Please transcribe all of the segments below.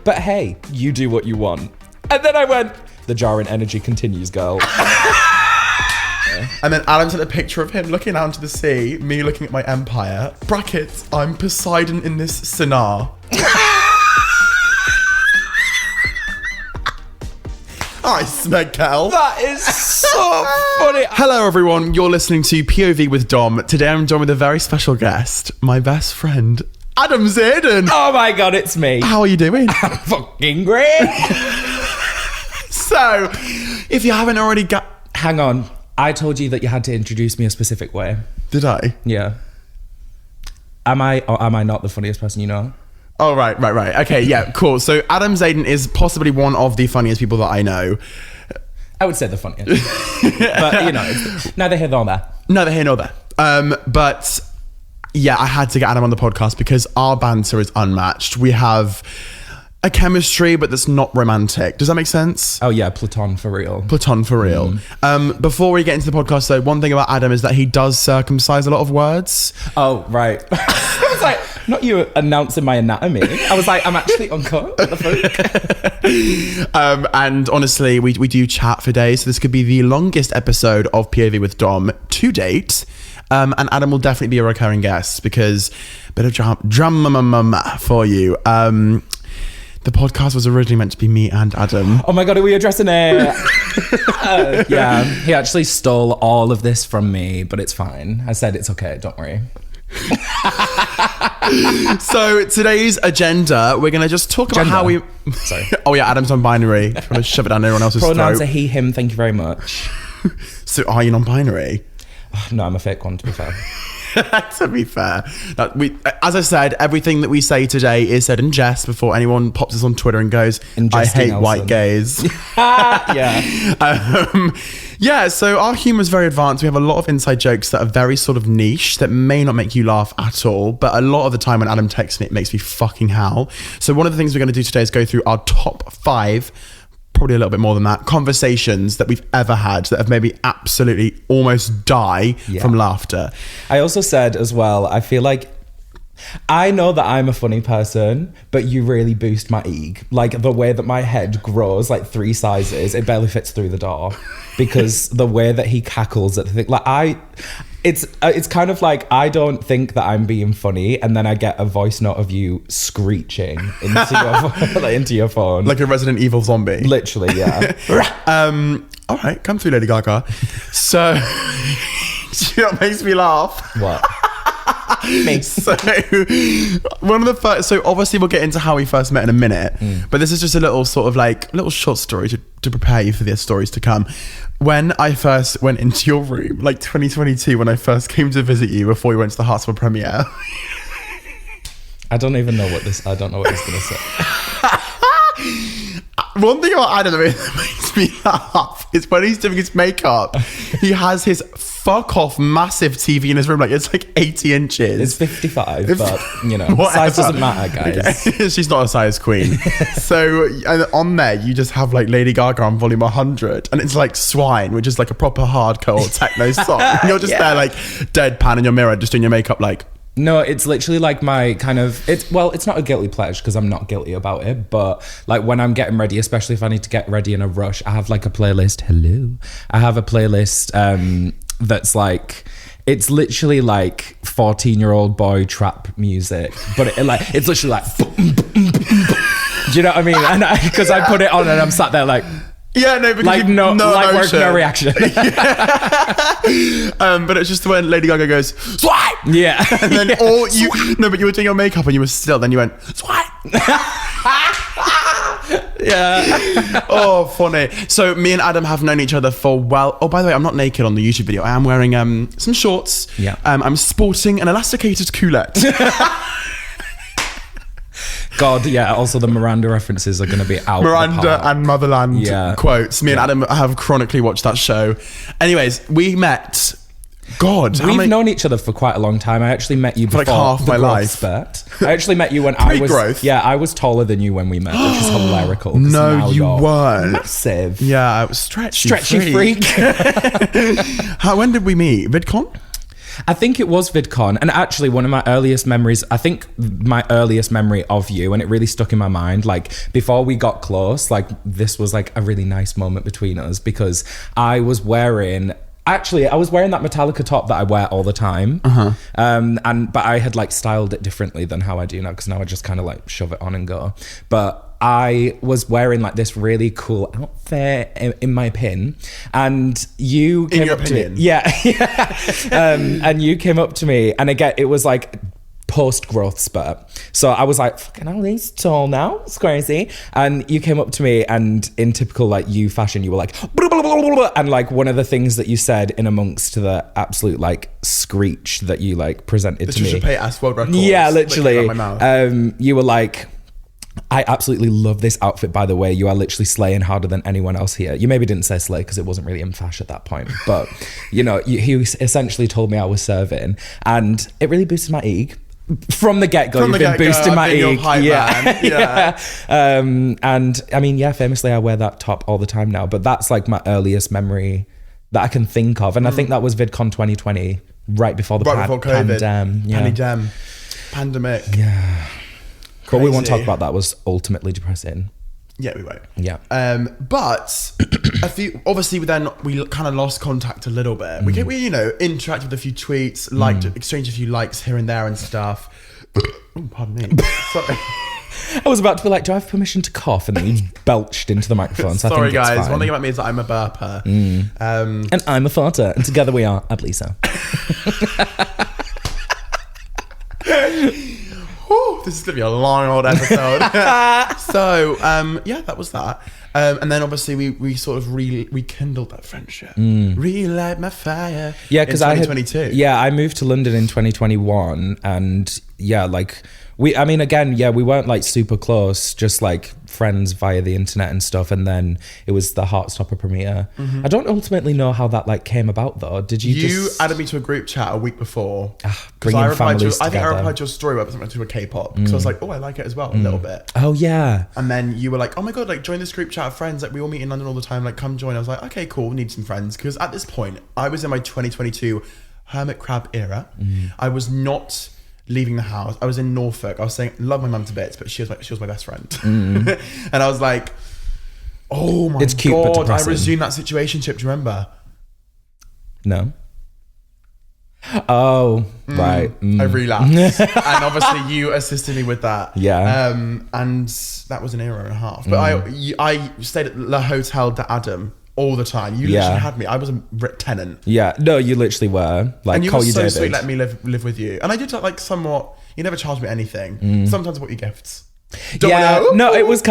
But hey, you do what you want. And then I went, the jarring energy continues, girl. And then Adam sent a picture of him looking out into the sea, me looking at my empire. Brackets, I'm Poseidon in this scenario. Nice, Megkel. That is so funny. Hello, everyone. You're listening to POV with Dom. Today I'm joined with a very special guest, my best friend, Adam Zayden. Oh my God, it's me. How are you doing? I'm fucking great. So, if you haven't already got... Hang on. I told you that you had to introduce me a specific way. Did I? Yeah. Am I or am I not the funniest person you know? Oh, right. Okay, yeah, cool. So Adam Zayden is possibly one of the funniest people that I know. I would say the funniest. But, you know, it's neither here nor there. Neither here nor there. But, yeah, I had to get Adam on the podcast because our banter is unmatched. We have a chemistry, but that's not romantic. Does that make sense? Oh, yeah, Platon for real. Before we get into the podcast, though, one thing about Adam is that he does circumcise a lot of words. Oh, right. I was like, not you announcing my anatomy. I was like, I'm actually uncut. What the fuck? And honestly, we do chat for days, so this could be the longest episode of POV with Dom to date. And Adam will definitely be a recurring guest because a bit of drama for you. The podcast was originally meant to be me and Adam. Oh my God, are we addressing it? Yeah, he actually stole all of this from me, but it's fine. I said it's okay, don't worry. So today's agenda, we're going to just talk about how we... Sorry. Oh yeah, Adam's non-binary. Trying to shove it down everyone else's Pronouns throat. are he, him, thank you very much. So are you non-binary? No, I'm a fake one, to be fair. To be fair, as I said, everything that we say today is said in jest before anyone pops us on Twitter and goes, I hate white gays. Yeah, so our humour is very advanced. We have a lot of inside jokes that are very sort of niche that may not make you laugh at all, but a lot of the time when Adam texts me, it makes me fucking howl. So one of the things we're going to do today is go through our top 5, probably a little bit more than that, conversations that we've ever had that have made me absolutely almost die from laughter. I also said as well, I feel like I know that I'm a funny person, but you really boost my ego. Like the way that my head grows like 3 sizes, it barely fits through the door because the way that he cackles at the thing, like it's kind of like I don't think that I'm being funny, and then I get a voice note of you screeching into your phone, like a Resident Evil zombie. Literally, yeah. All right, come through, Lady Gaga. So, do you know what makes me laugh? What? Me. So, one of the first. So, obviously, we'll get into how we first met in a minute, but this is just a little sort of like little short story to prepare you for the stories to come. When I first went into your room, like 2022, when I first came to visit you before we went to the Housewives premiere. I don't know what this is going to say. One thing about Adam that makes me laugh is when he's doing his makeup, he has his fuck off massive TV in his room. Like it's like 80 inches. It's 55, but you know, size doesn't matter, guys. Okay. She's not a size queen. So and on there, you just have like Lady Gaga on volume 100, and it's like Swine, which is like a proper hardcore techno song. And you're just there like deadpan in your mirror, just doing your makeup like. No, it's literally like my kind of, it's not a guilty pleasure because I'm not guilty about it, but like when I'm getting ready, especially if I need to get ready in a rush, I have like a playlist. I have a playlist that's like, it's literally like 14-year-old boy trap music, but it's literally like, do you know what I mean? And because I put it on and I'm sat there like, yeah, no, because like no reaction. But it's just when Lady Gaga goes swipe, yeah, and then but you were doing your makeup and you were still. Then you went swipe. Yeah. Oh, funny. So me and Adam have known each other for Oh, by the way, I'm not naked on the YouTube video. I am wearing some shorts. Yeah. I'm sporting an elasticated culotte. God, yeah. Also, the Miranda references are going to be out. Miranda and Motherland quotes. Me and Adam have chronically watched that show. Anyways, we met. God, we've known each other for quite a long time. I actually met you before like half my life. Spurt. I actually met you when I was growth. Yeah, I was taller than you when we met, which is hilarious. No, you weren't. Massive. Yeah, I was stretchy freak. When did we meet? VidCon? I think it was VidCon. And actually, one of my earliest memories, I think my earliest memory of you, and it really stuck in my mind, like before we got close, like this was like a really nice moment between us because I was wearing that Metallica top that I wear all the time. But I had like styled it differently than how I do now because now I just kind of like shove it on and go. But I was wearing like this really cool outfit in my pin, and you came up to me. Yeah. And you came up to me, and again, it was like post-growth spurt. So I was like, fucking hell, he's tall now. It's crazy. And you came up to me, and in typical like you fashion, you were like, blah, blah, blah, blah, blah. And like one of the things that you said in amongst the absolute like screech that you like presented to me. The Trisha Paytas world record. Yeah, literally. You were like, I absolutely love this outfit, by the way. You are literally slaying harder than anyone else here. You maybe didn't say slay because it wasn't really in fashion at that point. But, you know, he essentially told me I was serving. And it really boosted my ego. From the get-go, you've been boosting my ego. Yeah. And I mean, yeah, famously, I wear that top all the time now. But that's like my earliest memory that I can think of. And I think that was VidCon 2020, right before COVID. Pandemic. Yeah. But we won't talk about that. Was ultimately depressing. Yeah, we won't. Yeah. But obviously then we kind of lost contact a little bit. We interacted with a few tweets, exchanged a few likes here and there and stuff. Oh, pardon me. Sorry. I was about to be like, do I have permission to cough? And then you belched into the microphone. So sorry, I think it's guys. fine. One thing about me is that I'm a burper. And I'm a farter. And together we are a bleaser. This is going to be a long old episode. So, that was that. And then obviously we sort of rekindled that friendship. Relight my fire. Yeah, because in 2022. I moved to London in 2021, and we weren't like super close, just like friends via the internet and stuff. And then it was the Heartstopper premiere. I don't ultimately know how that like came about though. Did you added me to a group chat a week before. Bringing families I think I together. replied to your story about something to a Kpop because I was like, oh, I like it as well a little bit. Oh yeah. And then you were like, oh my god, like join this group chat of friends, like we all meet in London all the time, like come join. I was like, okay, cool, need some friends, because at this point I was in my 2022 hermit crab era. I was not leaving the house. I was in Norfolk. I was saying, love my mum to bits, but she was my best friend. And I was like, oh my it's cute, god, but depressing. I resumed that situationship. Do you remember? No. Oh, right. I relapsed. And obviously you assisted me with that. Yeah. And that was an era and a half. But I stayed at La Hotel de Adam all the time. You literally had me. I was a tenant. Yeah. No, you literally were. Like, and you call were you so David. sweet, let me live with you. And I did like somewhat, you never charged me anything. Sometimes I bought you gifts. No, it was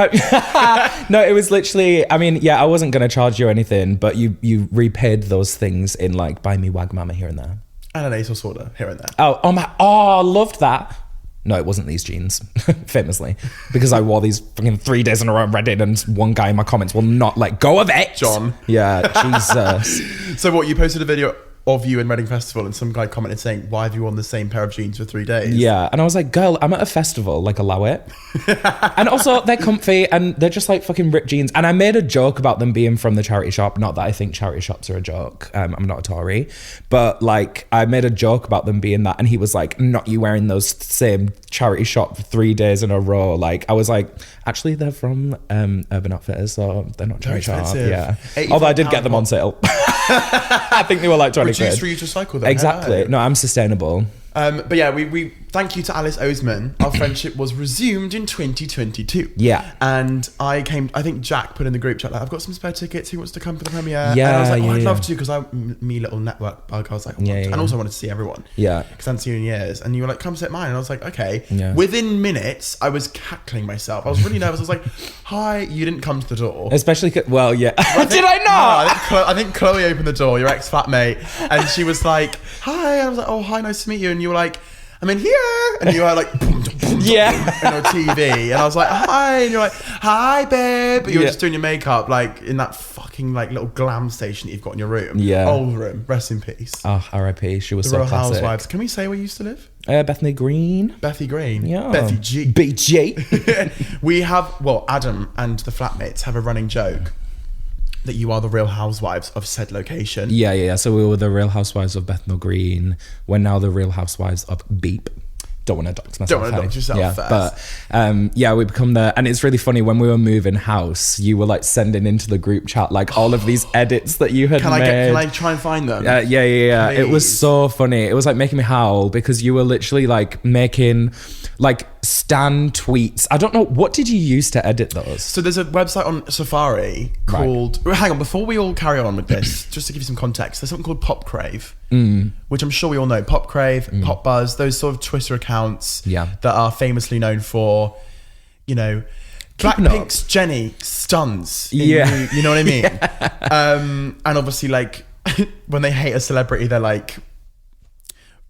no, it was literally, I mean, I wasn't going to charge you anything, but you repaid those things in like buy me Wagamama here and there. And an ASOS order here and there. I loved that. No, it wasn't these jeans, famously, because I wore these fucking 3 days in a row on Reddit, and one guy in my comments will not let go of it. John. Yeah, Jesus. So what, you posted a video of you in Reading Festival and some guy commented saying, why have you worn the same pair of jeans for 3 days? Yeah, and I was like, girl, I'm at a festival, like allow it. And also they're comfy and they're just like fucking ripped jeans. And I made a joke about them being from the charity shop. Not that I think charity shops are a joke. I'm not a Tory, but like I made a joke about them being that, and he was like, not you wearing those same charity shop for 3 days in a row. Like I was like, actually they're from Urban Outfitters, so they're not charity shop. Yeah, although I did get them on sale. I think they were like 20 quid. Reduce, reuse, recycle them. Exactly. Hello. No, I'm sustainable. But yeah, we thank you to Alice Oseman. Our friendship was resumed in 2022. Yeah. And I think Jack put in the group chat, like, I've got some spare tickets. Who wants to come for the premiere? Yeah. And I was like, I'd love to, because me little network bug. I was like, and also I wanted to see everyone. Yeah. Because I hadn't seen you in years. And you were like, come sit mine. And I was like, okay. Yeah. Within minutes, I was cackling myself. I was really nervous. I was like, hi, you didn't come to the door. Especially, well, yeah. Did I not? No, I think Chloe opened the door, your ex-flatmate, and she was like, hi. And I was like, oh, hi, nice to meet you. And you were like, I'm in here. And you were like, yeah, on your TV. And I was like, hi. And you're like, hi, babe. But you were just doing your makeup, like in that fucking like little glam station that you've got in your room. Yeah. Old room. Rest in peace. Oh, R.I.P. She was The so Real classic. Housewives. Can we say where you used to live? Bethany Green. Bethy Green. Yeah. Bethy G. BG. We have, Adam and the flatmates have a running joke that you are the Real Housewives of said location. Yeah. So we were the Real Housewives of Bethnal Green. We're now the Real Housewives of Beep. Don't want to dox myself. Don't want to dox yourself first. But we become and it's really funny, when we were moving house, you were like sending into the group chat like all of these edits that you had made. Can I try and find them? Yeah. It was so funny. It was like making me howl because you were literally like making like stan tweets. I don't know, what did you use to edit those? So there's a website on Safari called, hang on, before we all carry on with this, just to give you some context, there's something called Pop Crave, which I'm sure we all know. Pop Crave, Pop Buzz, those sort of Twitter accounts that are famously known for, you know, Blackpink's Jennie stuns. You know what I mean? And obviously, like, when they hate a celebrity, they're like,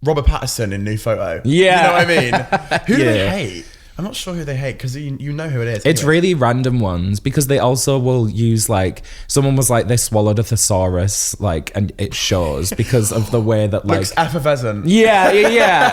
Robert Pattinson in new photo. Yeah. You know what I mean? Who do they hate? I'm not sure who they hate because you know who it is. It's really random ones because they also will use like, someone was like, they swallowed a thesaurus, like, and it shows because of the way that like... Looks effervescent. Yeah.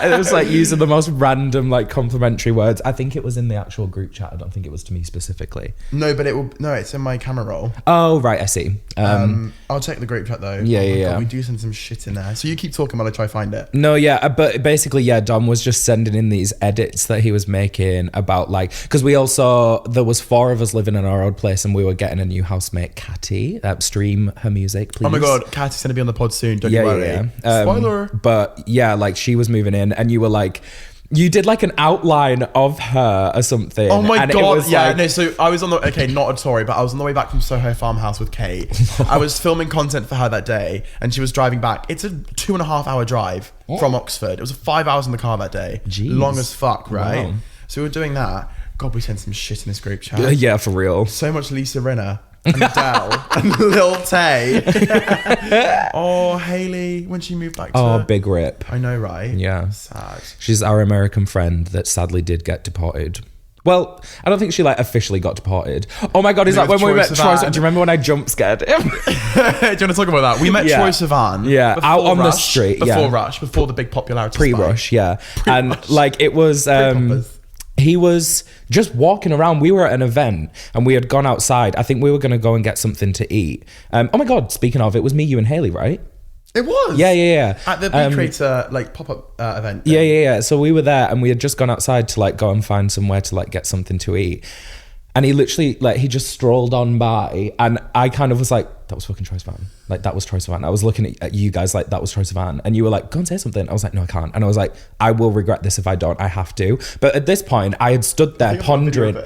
It was like using the most random like complimentary words. I think it was in the actual group chat. I don't think it was to me specifically. No, but it's in my camera roll. Oh, right. I see. I'll check the group chat though. Yeah. God, we do send some shit in there. So you keep talking while I try to find it. No, yeah. But basically, Dom was just sending in these edits that he was making about like, because there was 4 of us living in our old place and we were getting a new housemate, Katty. Stream her music, please. Oh my God, Katty's gonna be on the pod soon, don't you worry. Spoiler. But yeah, like she was moving in and you were like, you did like an outline of her or something. Oh my God, yeah. Like, no, so I was on not a Tory, but I was on the way back from Soho Farmhouse with Kate. I was filming content for her that day and she was driving back. It's a 2.5 hour drive from Oxford. It was 5 hours in the car that day. Jeez. Long as fuck, right? Wow. So we were doing that. God, we sent some shit in this group chat. Yeah, for real. So much Lisa Rinna and Adele and Lil Tay. Oh, Hailey, when she moved back to... Oh, big rip. I know, right? Yeah. Sad. She's our American friend that sadly did get deported. Well, I don't think she like officially got deported. Oh my God, is that when we met Troy? Do you remember when I jump scared him? Do you want to talk about that? We met Troy Sivan. Yeah, out on the street. Before Rush, before the big popularity. Pre-Rush, and like it was... he was just walking around. We were at an event and we had gone outside. I think we were going to go and get something to eat. Oh my God, speaking of, it was me, you and Hailey, right? It was? Yeah. At the Be Creator like pop-up event. Yeah. So we were there and we had just gone outside to like go and find somewhere to like get something to eat. And he literally, like, he just strolled on by and I kind of was like, that was fucking Troy Sivan. Like, that was Troy Sivan. I was looking at you guys like, that was Troy Sivan. And you were like, go and say something. I was like, no, I can't. And I was like, I will regret this if I don't. I have to. But at this point, I had stood there pondering.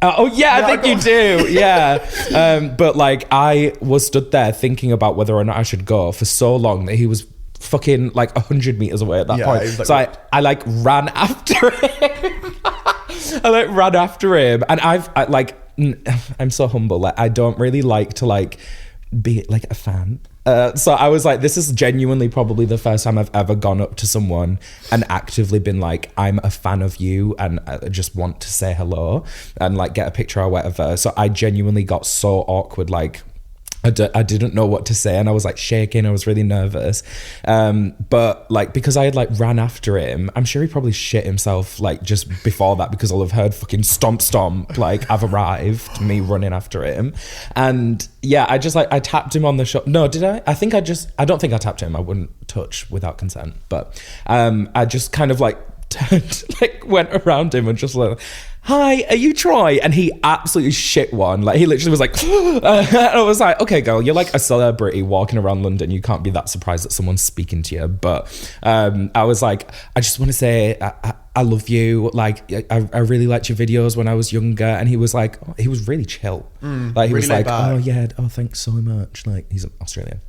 I think you do. Yeah. But like, I was stood there thinking about whether or not I should go for so long that he was fucking like 100 meters away at that point. Like, so I like ran after him. I like ran after him and I'm so humble. Like I don't really like to like be like a fan. So I was like, this is genuinely probably the first time I've ever gone up to someone and actively been like, I'm a fan of you and I just want to say hello and like get a picture or whatever. So I genuinely got so awkward, like I didn't know what to say and I was like shaking. I was really nervous. But like, because I had like ran after him, I'm sure he probably shit himself like just before that because I'll have heard fucking stomp, like I've arrived, me running after him. And yeah, I just like, I tapped him on the shoulder. No, did I? I don't think I tapped him. I wouldn't touch without consent. But I just kind of like turned, like went around him and just like, hi, are you Troy? And he absolutely shit one. Like he literally was like, I was like, okay, girl, you're like a celebrity walking around London. You can't be that surprised that someone's speaking to you. But I was like, I just want to say, I love you. Like, I really liked your videos when I was younger. And he was like, he was really chill. Like he really was like, oh yeah, oh thanks so much. Like he's Australian.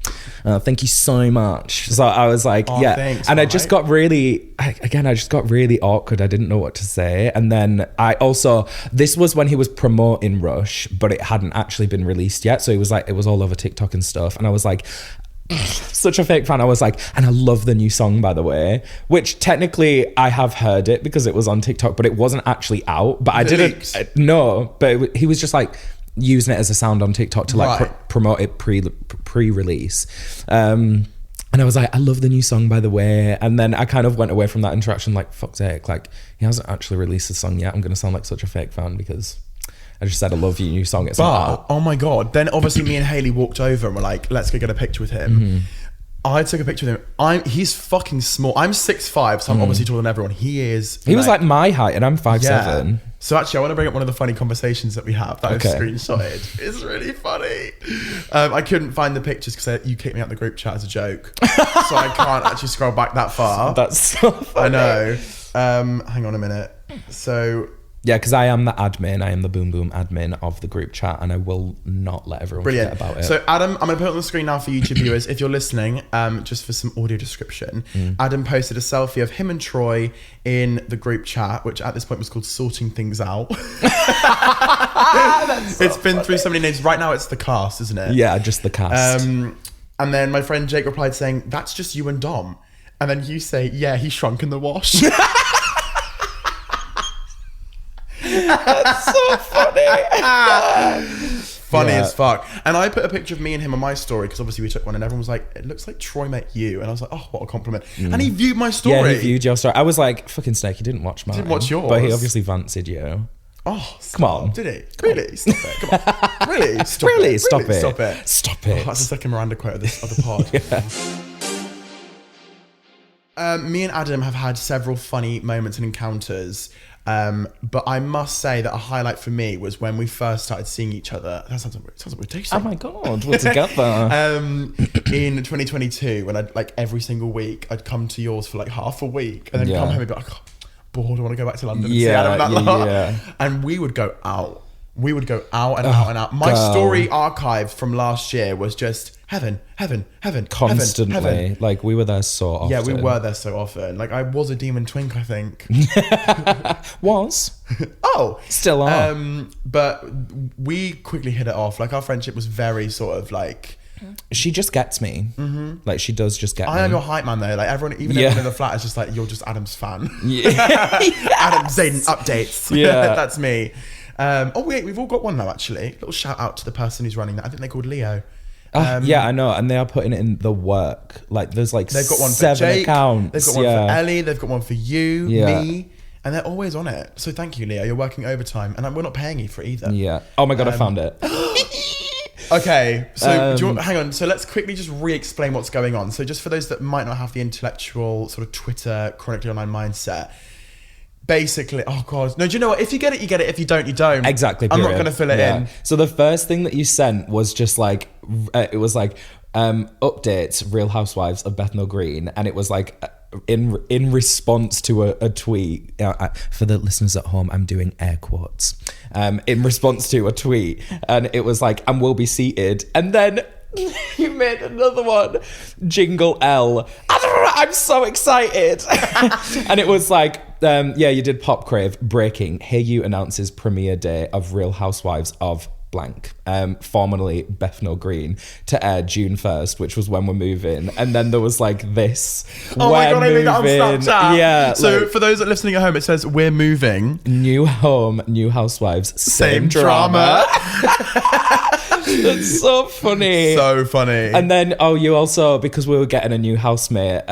Thank you so much. So I was like, yeah. Thanks, and I just got really, I just got really awkward. I didn't know what to say. And then this was when he was promoting Rush, but it hadn't actually been released yet. So it was like, it was all over TikTok and stuff. And I was like, such a fake fan. I was like, and I love the new song, by the way, which technically I have heard it because it was on TikTok, but it wasn't actually out. But I didn't know. But he was just like using it as a sound on TikTok to like promote it pre-release. And I was like, I love the new song, by the way. And then I kind of went away from that interaction like, fuck's sake, like he hasn't actually released the song yet. I'm going to sound like such a fake fan because I just said I love you new song, it's not But out. oh my god, then obviously me and Hayley walked over and were like, let's go get a picture with him. Mm-hmm. I took a picture with him. He's fucking small. I'm 6'5", so I'm obviously taller than everyone. He was like my height and I'm 5'7". So actually, I want to bring up one of the funny conversations that we have that Okay. I've screenshotted. It's really funny. I couldn't find the pictures because you kicked me out the group chat as a joke, so I can't actually scroll back that far. That's so funny. I know. Hang on a minute. So Yeah, because I am the admin. I am the Boom Boom admin of the group chat, and I will not let everyone brilliant. forget about it. So Adam, I'm going to put it on the screen now for YouTube viewers. If you're listening, just for some audio description, Adam posted a selfie of him and Troy in the group chat, which at this point was called Sorting Things Out. It's been through so many names. Right now it's the cast, isn't it? Yeah, just the cast. And then my friend Jake replied saying, that's just you and Dom. And then you say, yeah, he shrunk in the wash. That's so funny. Funny as fuck. And I put a picture of me and him on my story because obviously we took one and everyone was like, it looks like Troy met you. And I was like, oh, what a compliment. And he viewed my story. Yeah, he viewed your story. I was like, fucking snake, he didn't watch mine. Didn't watch yours. But he obviously fancied you. Oh, Come on. Did he? Really? Stop it. Come on. Really? Stop Really? it. Stop it. Stop it. Stop it. Oh, that's the second Miranda quote of the pod. Me and Adam have had several funny moments and encounters. But I must say that a highlight for me was when we first started seeing each other. That sounds like we're dating. Oh my God, we're together. In 2022, when I'd like every single week, I'd come to yours for like half a week and then come home and be like, oh, bored, I want to go back to London and see Adam that lot. And we would go out. We would go out and out and out. My story archive from last year was just heaven, constantly. heaven. Like we were there so often. Yeah, we were there so often. Like I was a demon twink, I think. Was. Oh, Still are. But we quickly hit it off. Like our friendship was very sort of like. She just gets me. Like she does just get me. I am your hype man though. Like everyone in the flat is just like, you're just Adam's fan. Adam Zayden updates. Yeah. That's me. Oh wait, we've all got one now actually. Little shout out to the person who's running that. I think they're called Leo. Yeah, I know, and they are putting it in the work. Like there's like They've got one for 7 Jake, accounts. they've got one for Ellie, they've got one for you, Yeah. me, and they're always on it. So thank you, Leo. You're working overtime, and we're not paying you for it either. Yeah. Oh my God, I found it. Okay, so hang on. So let's quickly just re-explain what's going on. So just for those that might not have the intellectual sort of Twitter chronically online mindset. Basically, oh God. No, do you know what? If you get it, you get it. If you don't, you don't. Exactly. I'm not period. going to fill it in. So the first thing that you sent was just like, it was like, updates, Real Housewives of Bethnal Green. And it was like, in response to a tweet, for the listeners at home, I'm doing air quotes, in response to a tweet, and it was like, and we'll be seated, and then you made another one, Jingle L. I'm so excited. And it was like, you did Pop Crave, breaking, Hey You announces premiere day of Real Housewives of blank, formerly Bethnal Green, to air June 1st, which was when we're moving. And then there was like this. Oh my God, I made that on Snapchat. Yeah. So like, for those that are listening at home, it says, we're moving. New home, new housewives, same drama. It's so funny. So funny. And then, you also, because we were getting a new housemate,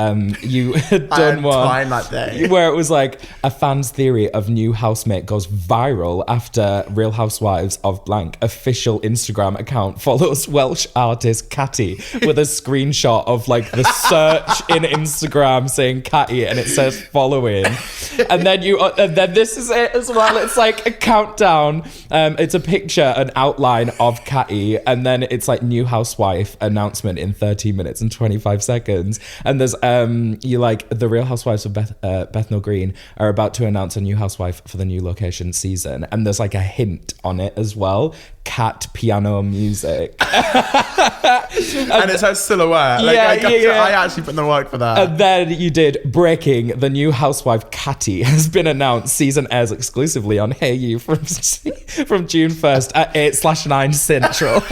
you had done one time that day. where it was like a fan's theory of new housemate goes viral after Real Housewives of blank official Instagram account follows Welsh artist Katty with a screenshot of like the search in Instagram saying Katty and it says following. And then this is it as well. It's like a countdown. It's a picture, an outline of Katty, and then it's like new housewife announcement in 13 minutes and 25 seconds. And there's you like the Real Housewives of Bethnal Green are about to announce a new housewife for the new location season, and there's like a hint on it as well. Cat piano music. And it says silhouette. Like, I actually put in the work for that. And then you did breaking, the new housewife Katty has been announced. Season airs exclusively on Hey You from June 1st at 8/9 Central. What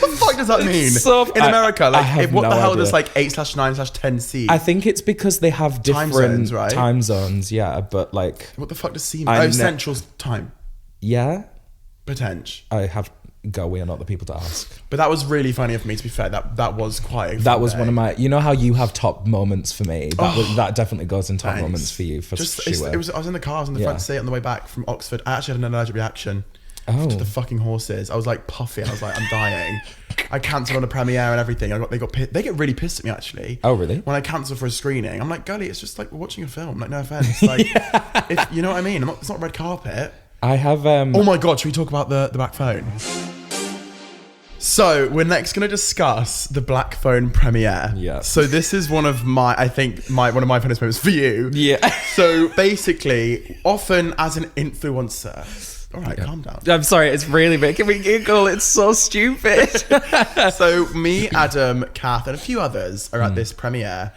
the fuck does that mean? So, in America, like what the hell idea. does like 8/9/10 C? I think it's because they have different zones, right? time zones, yeah, but like... What the fuck does C mean? Central's time. Yeah? Potential. I have go, we are not the people to ask. But that was really funny of me, to be fair. That was quite a That fun was day. one of my, you know how you have top moments for me? That definitely goes in top moments for you, for sure. I was in the car, I was in the front seat on the way back from Oxford. I actually had an allergic reaction to the fucking horses. I was like puffy. I was like, I'm dying. I cancelled on a premiere and everything. They get really pissed at me, actually. Oh, really? When I cancel for a screening, I'm like, girlie, it's just like we're watching a film. Like, no offense. Like, if, you know what I mean? It's not red carpet. I have. Oh my god! Should we talk about the black phone? So we're next going to discuss the black phone premiere. Yeah. So this is one of my funniest moments for you. Yeah. So basically, often as an influencer. All right, calm down. I'm sorry, it's really making me giggle. It's so stupid. So me, Adam, Kath, and a few others are at this premiere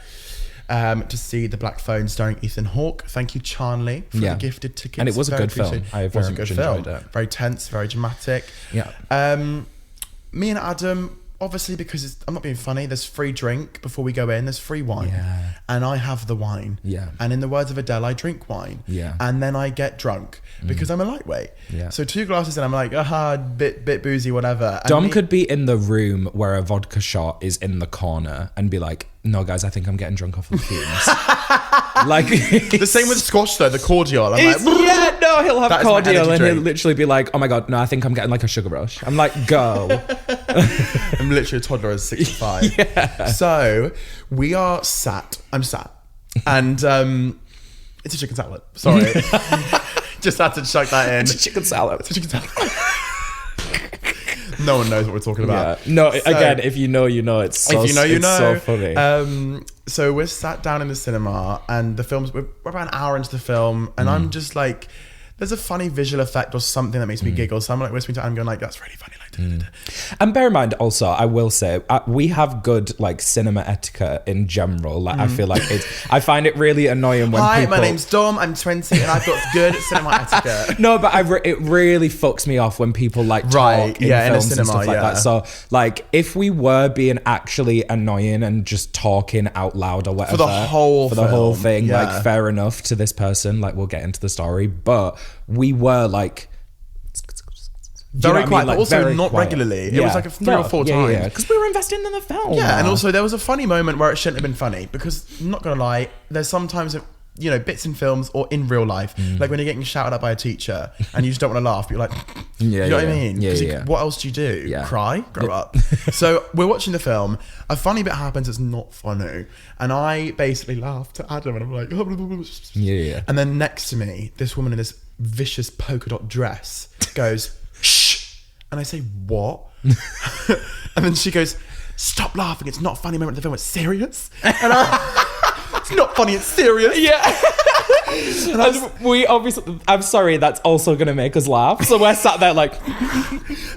to see The Black Phone starring Ethan Hawke. Thank you, Charlie, for the gifted tickets. And it was a good film. I very much enjoyed it. Very tense, very dramatic. Yeah. Me and Adam, obviously, because I'm not being funny, there's free drink before we go in. There's free wine. Yeah. And I have the wine. Yeah. And in the words of Adele, I drink wine. Yeah. And then I get drunk because I'm a lightweight. Yeah. So 2 glasses in, I'm like, bit boozy, whatever. And Dom could be in the room where a vodka shot is in the corner and be like, no, guys, I think I'm getting drunk off of the fumes. Like the same with squash, though, the cordial. I'm like, he'll have cordial and drink. he'll literally be like, oh my God, no, I think I'm getting like a sugar rush. I'm like, go. I'm literally a toddler at 65. Yeah. So I'm sat. And it's a chicken salad. Sorry. Just had to chuck that in. It's a chicken salad. No one knows what we're talking about. Yeah. No, so, again, if you know, you know. It's so, if you know, you know. So funny. So we're sat down in the cinema, and we're about an hour into the film, and I'm just like, there's a funny visual effect or something that makes me giggle. So I'm like whispering to Adam, going like, that's really funny. Like, And bear in mind, also, I will say, we have good like cinema etiquette in general. Like, I feel like I find it really annoying when Hi, people... my name's Dom. I'm 20, and I've got good cinema etiquette. No, but it really fucks me off when people like talk in films and stuff like that. So, like, if we were being actually annoying and just talking out loud or whatever for the whole thing, like, fair enough to this person. Like, we'll get into the story, but we were like very quiet, like, but also not quiet. regularly. It was like 3 or 4 times. Yeah, because we were investing in the film. Yeah, and also there was a funny moment where it shouldn't have been funny, because I'm not gonna lie, there's sometimes bits in films or in real life, like when you're getting shouted at by a teacher and you just don't want to laugh, but you're like, you know what I mean? Yeah. What else do you do? Yeah. Cry? Grow up. So we're watching the film. A funny bit happens. It's not funny, and I basically laugh to Adam, and I'm like, yeah. And then next to me, this woman in this vicious polka dot dress goes, shh, and I say, what? And then she goes, stop laughing. It's not a funny moment in the film. It's serious. And it's not funny, it's serious. Yeah. And we obviously, I'm sorry, that's also going to make us laugh. So we're sat there like...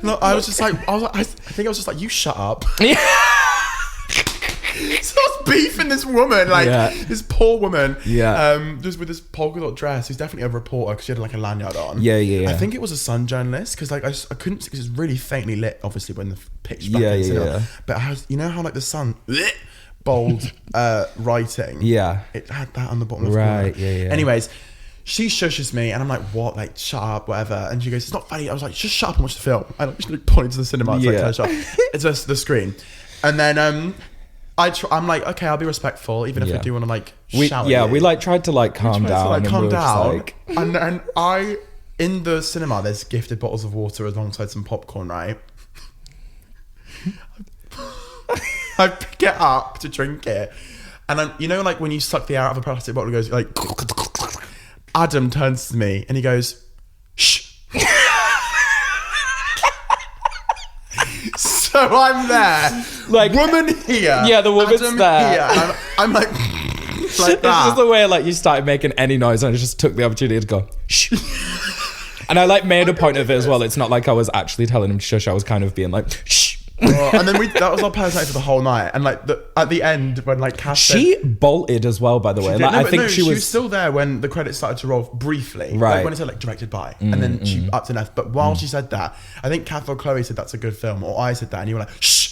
No, I think I was just like, you shut up. Yeah. So I was beefing this woman, this poor woman. Yeah. Just with this polka dot dress, who's definitely a reporter because she had like a lanyard on. Yeah. I think it was a Sun journalist, because like I couldn't see, because it's really faintly lit, obviously, when the pitch back Yeah. But I was, you know how like the Sun... bold writing. Yeah. It had that on the bottom of the corner. Right, yeah. Anyways, she shushes me and I'm like, what? Like, shut up, whatever. And she goes, it's not funny. I was like, just shut up and watch the film. I like, just pointed to the cinema. It's like, shut up. It's just the screen. And then I'm like, okay, I'll be respectful, even if I do want to like shout at you. We like tried to like calm down. And then in the cinema, there's gifted bottles of water alongside some popcorn, right? I pick it up to drink it, and I'm, like when you suck the air out of a plastic bottle, it goes like. Adam turns to me and he goes, "Shh." So I'm there, like woman here. Yeah, the woman's Adam there. Here. I'm like It's that. just the way like you started making any noise, and I just took the opportunity to go shh. And I like made a point of it as well. It's not like I was actually telling him to shush. I was kind of being like shh. And then that was our personality for the whole night. And like at the end, when like Cass she bolted as well, by the way. Like, I think she was still there when the credits started to roll briefly, right? Like when it said like directed by, and then she upped an F. But while she said that, I think Kath or Chloe said that's a good film, or I said that, and you were like shh.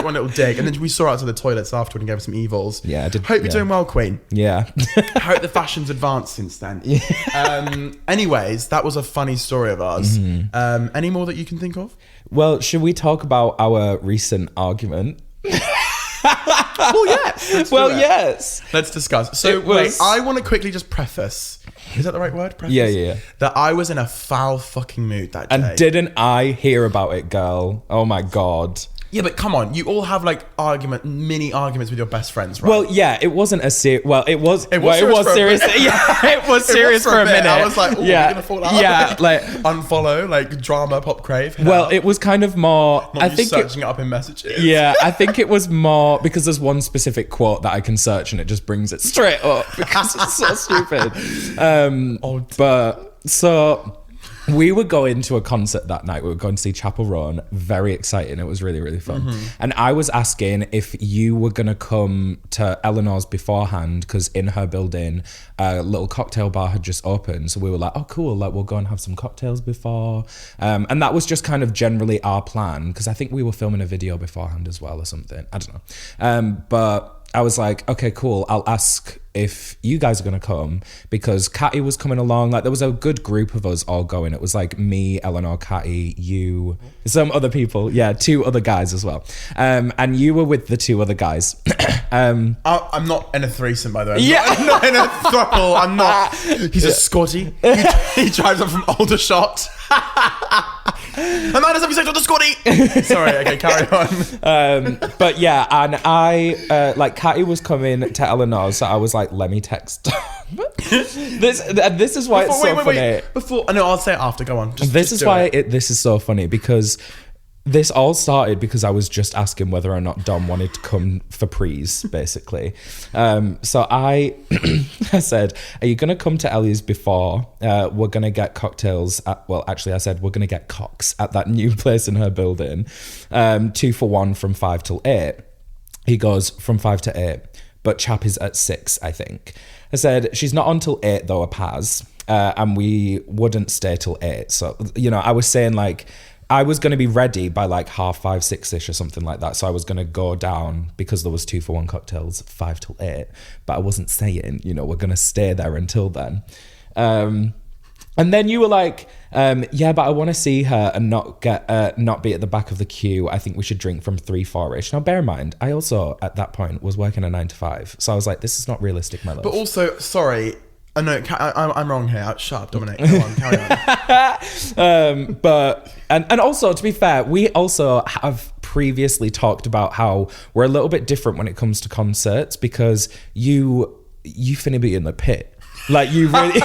One little dig. And then we saw her out to the toilets afterward and gave her some evils. Yeah, I did. Hope you're doing well, Queen. Yeah. Hope the fashion's advanced since then. Anyways, that was a funny story of ours. Any more that you can think of? Well, should we talk about our recent argument? Well, yes. Yes. Let's discuss. So, wait, I want to quickly just preface. Is that the right word? Preface? Yeah. That I was in a foul fucking mood that day. And didn't I hear about it, girl? Oh my God. Yeah, but come on. You all have like mini arguments with your best friends, right? Well, yeah, it wasn't a serious... Well, it was serious. Yeah, it was serious for a minute. I was like, oh, yeah, we're going to fall out. Yeah, like... Unfollow, like drama, pop crave. Well, it was kind of more... I think searching it up in messages. Yeah, I think it was more... Because there's one specific quote that I can search and it just brings it straight up because it's so stupid. But, so... We were going to a concert that night. We were going to see Chapel Roan. Very exciting. It was really, really fun. And I was asking if you were going to come to Eleanor's beforehand because in her building, a little cocktail bar had just opened. So we were like, oh, cool. Like, we'll go and have some cocktails before. And that was just kind of generally our plan because I think we were filming a video beforehand as well or something. I don't know. But I was like, okay, cool. I'll ask if you guys are going to come because Katty was coming along. Like there was a good group of us all going. It was like me, Eleanor, Katty, you, some other people. Yeah, 2 other guys as well. And you were with the 2 other guys. I'm not in a threesome, by the way. I'm not in a throuple. I'm not. He's a Scotty. He drives up from Aldershot. A man has having sex with a Scotty. Sorry, okay, carry on. But yeah, and I, like Katty was coming to Eleanor, so I was like, let me text. This is why it's so funny. I'll say it after, go on. This is so funny because this all started because I was just asking whether or not Dom wanted to come for prees, basically. So I said, are you going to come to Ellie's before? We're going to get cocktails I said, we're going to get cocks at that new place in her building. 2 for 1 from 5 till 8. He goes, from 5 to 8. But Chap is at 6, I think. I said, she's not on till 8 though, a Paz. And we wouldn't stay till 8. So, I was saying like, I was going to be ready by like 5:30, 6ish or something like that. So I was going to go down because there was 2 for 1 cocktails, 5 till 8. But I wasn't saying, we're going to stay there until then. And then you were like, yeah, but I want to see her and not be at the back of the queue. I think we should drink from 3, 4ish. Now, bear in mind, I also at that point was working a 9 to 5. So I was like, this is not realistic, my love. But also, sorry. Oh no, I'm wrong here. Shut up, Dominic. Go on, carry on. But also, to be fair, we also have previously talked about how we're a little bit different when it comes to concerts because you finna be in the pit. Like you really,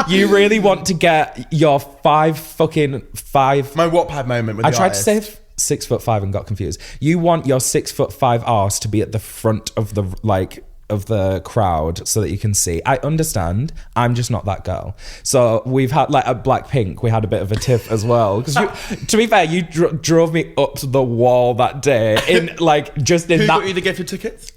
you really want to get your 5. My Wattpad moment with I the tried artist. to say 6'5" and got confused. You want your 6'5" arse to be at the front of the crowd so that you can see. I understand. I'm just not that girl. So we've had like at Blackpink, we had a bit of a tiff as well. Because to be fair, you drove me up to the wall that day in like just in Who that. got you the gift of tickets?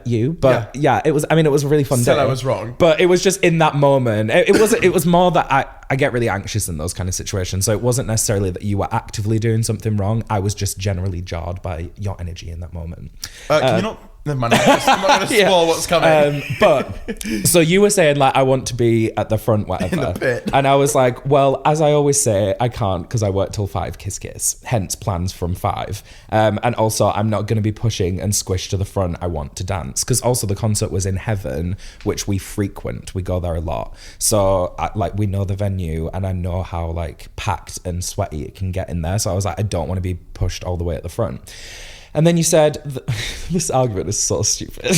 You. But yeah, it was. I mean, it was a really fun day. I was wrong. But it was just in that moment. It was more that I get really anxious in those kind of situations. So it wasn't necessarily that you were actively doing something wrong. I was just generally jarred by your energy in that moment. Can you not? Never mind. I'm not going to spoil what's coming. But so you were saying like I want to be at the front, whatever. In the pit. And I was like, well, as I always say, I can't because I work till 5. Kiss, kiss. Hence plans from 5. And also, I'm not going to be pushing and squished to the front. I want to dance because also the concert was in Heaven, which we frequent. We go there a lot, so we know the venue, and I know how like packed and sweaty it can get in there. So I was like, I don't want to be pushed all the way at the front. And then you said, this argument is so stupid.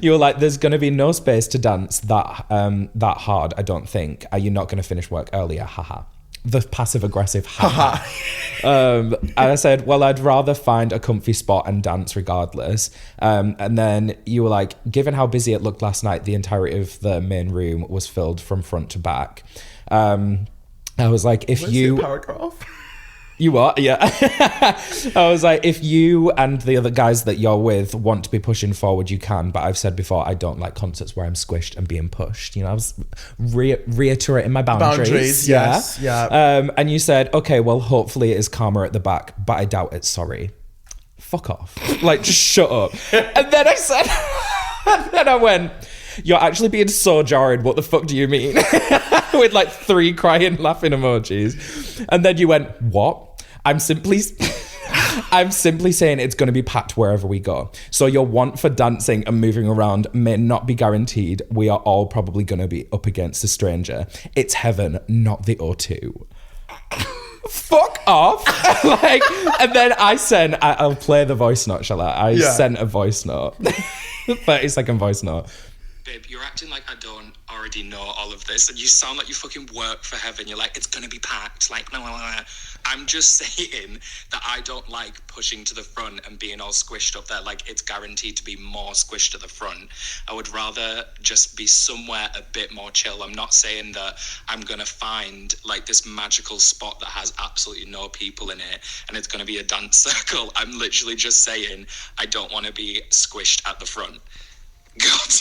You were like, there's going to be no space to dance that hard, I don't think. Are you not going to finish work earlier? Haha. The passive aggressive haha. And I said, well, I'd rather find a comfy spot and dance regardless. And then you were like, given how busy it looked last night, the entirety of the main room was filled from front to back. I was like, Where's the paragraph? You what? Yeah. I was like, if you and the other guys that you're with want to be pushing forward, you can. But I've said before, I don't like concerts where I'm squished and being pushed. You know, I was reiterating my boundaries. Yes. Yeah. And you said, okay, well, hopefully it is calmer at the back, but I doubt it. Sorry. Fuck off. Like, just shut up. And then I said, and then I went, you're actually being so jarred. What the fuck do you mean? With like 3 crying, laughing emojis. And then you went, what? I'm simply saying it's going to be packed wherever we go. So your want for dancing and moving around may not be guaranteed. We are all probably going to be up against a stranger. It's heaven, not the O2. Fuck off. Like, and then I'll play the voice note, shall I sent a voice note. 30-second voice note. Babe, you're acting like I don't already know all of this, and you sound like you fucking work for heaven. You're like, it's gonna be packed. Like, no. I'm just saying that I don't like pushing to the front and being all squished up there. Like, it's guaranteed to be more squished at the front. I would rather just be somewhere a bit more chill. I'm not saying that I'm gonna find like this magical spot that has absolutely no people in it and it's gonna be a dance circle. I'm literally just saying I don't want to be squished at the front. God.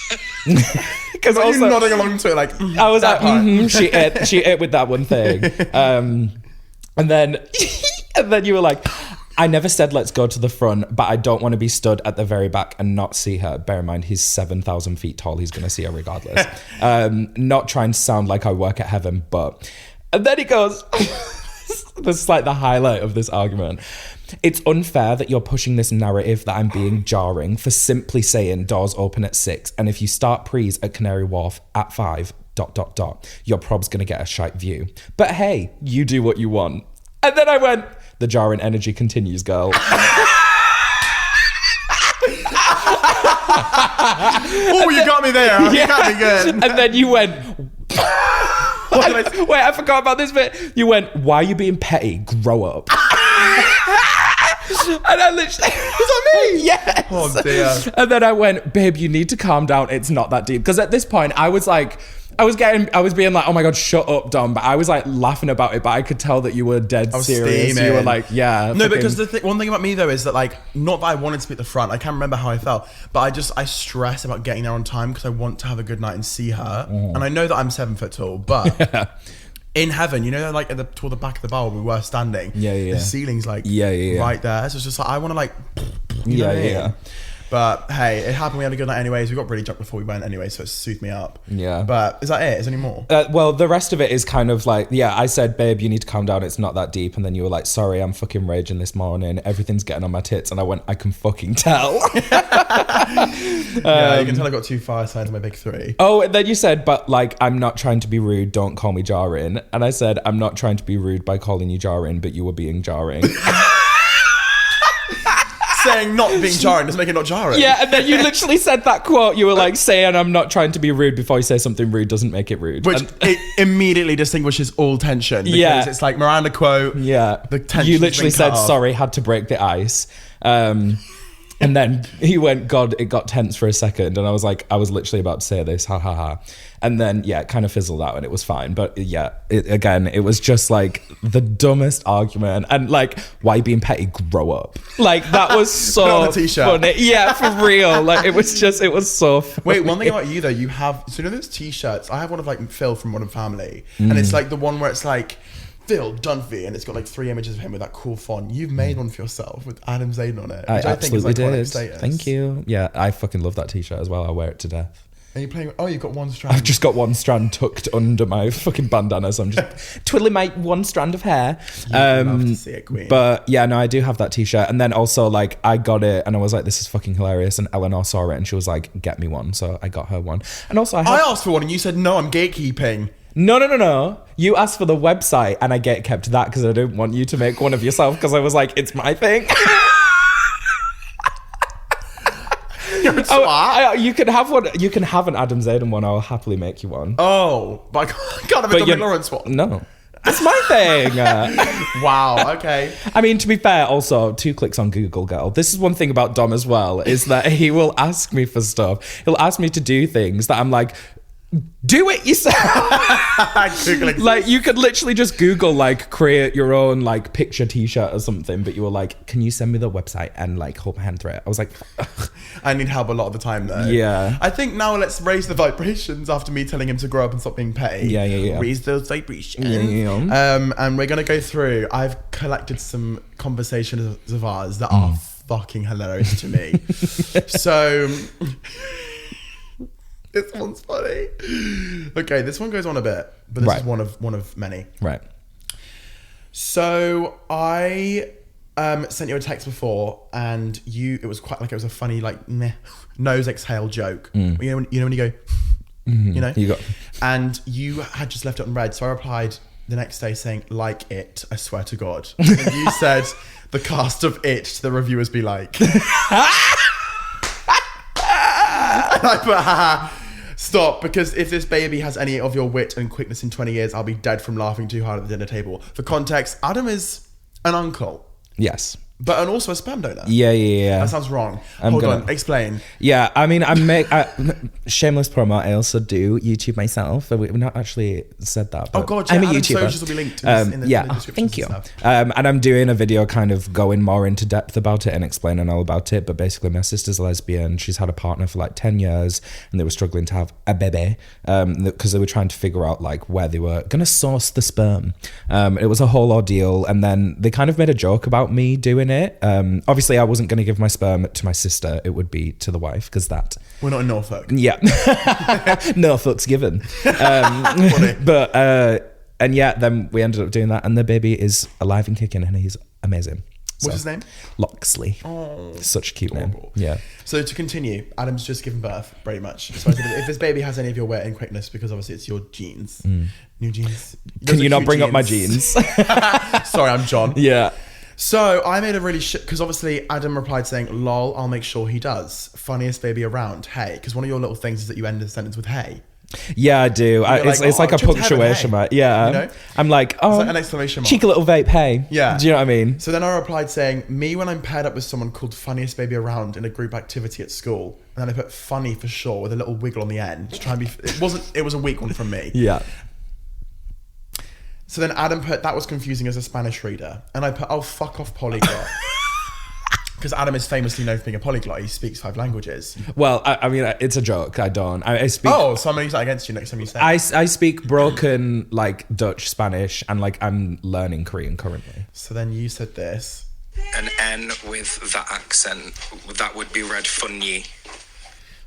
Because also you nodding along to it like I was like she ate with that one thing. And then you were like, I never said let's go to the front, but I don't want to be stood at the very back and not see her. Bear in mind, he's 7,000 feet tall. He's going to see her regardless. Not trying to sound like I work at heaven, but... And then he goes... This is like the highlight of this argument. It's unfair that you're pushing this narrative that I'm being jarring for simply saying doors open at 6, and if you start prees at Canary Wharf at 5... ... your prob's gonna get a shite view. But hey, you do what you want. And then I went, the jarring energy continues, girl. Oh, you got me there. You got me good. And then you went... Wait, I forgot about this bit. You went, why are you being petty? Grow up. And I literally... Was that me? Yes. Oh, dear. And then I went, babe, you need to calm down. It's not that deep. Because at this point, I was like... I was being like, oh my God, shut up, Dom. But I was like laughing about it, but I could tell that you were dead serious. Steaming. You were like, yeah. No, because one thing about me though is that like, not that I wanted to be at the front. I can't remember how I felt, but I stress about getting there on time because I want to have a good night and see her. And I know that I'm 7 foot tall, but in heaven, you know, like toward the back of the bar where we were standing. Yeah. The ceiling's like right there. So it's just like, I want to like, yeah. But hey, it happened. We had a good night anyways. We got really drunk before we went anyway, so it soothed me up. Yeah. But is that it? Is there any more? Well, the rest of it is kind of like, I said, babe, you need to calm down. It's not that deep. And then you were like, sorry, I'm fucking raging this morning. Everything's getting on my tits. And I went, I can fucking tell. Yeah, you can tell I got 2 firesides on my big 3. Oh, and then you said, but like, I'm not trying to be rude. Don't call me jarring. And I said, I'm not trying to be rude by calling you jarring, but you were being jarring. Saying not being jarring doesn't make it not jarring. Yeah, and then you literally said that quote. You were like, saying I'm not trying to be rude before you say something rude doesn't make it rude. Which it immediately distinguishes all tension. Because it's like Miranda quote. Yeah. The tension. You literally said, sorry, had to break the ice. And then he went, God, it got tense for a second. And I was like, I was literally about to say this, ha ha ha. And then, it kind of fizzled out and it was fine. But it was just like the dumbest argument. And like, why being petty? Grow up. Like, that was so Put on the t-shirt. funny. Yeah, for real. Like, it was so funny. Wait, one thing about you though, you have, so you know those t-shirts? I have one of like Phil from Modern Family. And it's like the one where it's like, Phil Dunphy, and it's got like 3 images of him with that cool font. You've made one for yourself with Adam Zayn on it, which I think is like did. Status. Thank you. Yeah, I fucking love that t-shirt as well. I wear it to death. Are you playing? Oh, you've got one strand. I've just got one strand tucked under my fucking bandana, so I'm just twiddling my one strand of hair. Love to see it, Queen. But yeah, no, I do have that t-shirt. And then also like I got it and I was like, this is fucking hilarious. And Eleanor saw it and she was like, get me one. So I got her one. And also I asked for one and you said, no, I'm gatekeeping. No. You asked for the website and I kept that because I didn't want you to make one of yourself because I was like, it's my thing. You're a twat. You can have one. You can have an Adam Zayn one. I'll happily make you one. Oh, but I can't have a Dominic Lawrence one. No. It's my thing. Wow, okay. I mean, to be fair, also, 2 clicks on Google, girl. This is one thing about Dom as well, is that he will ask me for stuff. He'll ask me to do things that I'm like, do it yourself. Googling. Like, you could literally just Google, like, create your own, like, picture t-shirt or something, but you were like, can you send me the website and, like, hold my hand through it? I was like, ugh. I need help a lot of the time, though. Yeah. I think now let's raise the vibrations after me telling him to grow up and stop being petty. Yeah. Raise those vibrations. Yeah. And we're going to go through, I've collected some conversations of ours that are fucking hilarious to me. So... This one's funny. Okay, this one goes on a bit, but this is one of many. Right. So I sent you a text before, and it was quite like, it was a funny, like, meh, nose exhale joke. You know when you go, you know, and you had just left it on red. So I replied the next day saying, like it, I swear to God. And you said, the cast of it to the reviewers be like. And I put, haha. Stop, because if this baby has any of your wit and quickness in 20 years, I'll be dead from laughing too hard at the dinner table. For context, Adam is an uncle. Yes. And also a sperm donor. Yeah. That sounds wrong. Hold on, explain. Yeah, I mean, shameless promo, I also do YouTube myself. We've not actually said that. Oh God, yeah, I'm a Adam's YouTuber. socials will be linked in the description. Thank you. And I'm doing a video kind of going more into depth about it and explaining all about it. But basically, my sister's lesbian. She's had a partner for like 10 years and they were struggling to have a baby because they were trying to figure out like where they were going to source the sperm. It was a whole ordeal. And then they kind of made a joke about me doing it. Obviously, I wasn't going to give my sperm to my sister. It would be to the wife because that... We're not in Norfolk. Yeah. Norfolk's given. And yeah, then we ended up doing that and the baby is alive and kicking and he's amazing. What's his name? Loxley. Oh, such a cute name. Yeah. So to continue, Adam's just given birth, pretty much. So I said, if this baby has any of your wit and quickness, because obviously it's your genes, new genes. Can you not bring up my genes? Sorry, I'm John. Yeah. So I made a really because obviously Adam replied saying, lol, I'll make sure he does. Funniest baby around, hey. Because one of your little things is that you end the sentence with hey. Yeah, I do. It's like a punctuation mark. Yeah. You know? I'm like, oh, like an exclamation mark. Cheeky little vape, hey. Yeah. Do you know what I mean? So then I replied saying, me when I'm paired up with someone called funniest baby around in a group activity at school. And then I put funny for sure with a little wiggle on the end to try and be, it was a weak one from me. Yeah. So then Adam put, that was confusing as a Spanish reader. And I put, oh, fuck off Polyglot. Because Adam is famously known for being a polyglot. He speaks 5 languages. Well, I mean, it's a joke. I don't. I speak... Oh, so I'm going to use that against you next time you say it. I speak broken, like, Dutch, Spanish, and, like, I'm learning Korean currently. So then you said this. An N with that accent, that would be read funny.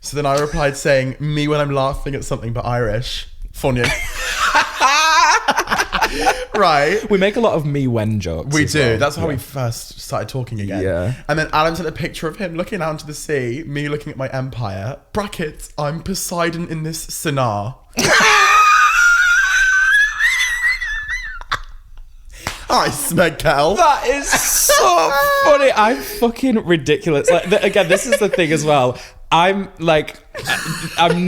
So then I replied saying, me when I'm laughing at something but Irish. Funny. Right. We make a lot of me when jokes. We do. Well. That's how we first started talking again. Yeah. And then Adam sent a picture of him looking out into the sea, me looking at my empire. Brackets, I'm Poseidon in this scenario. I smeg kettle. That is so funny. I'm fucking ridiculous. Like, again, this is the thing as well. I'm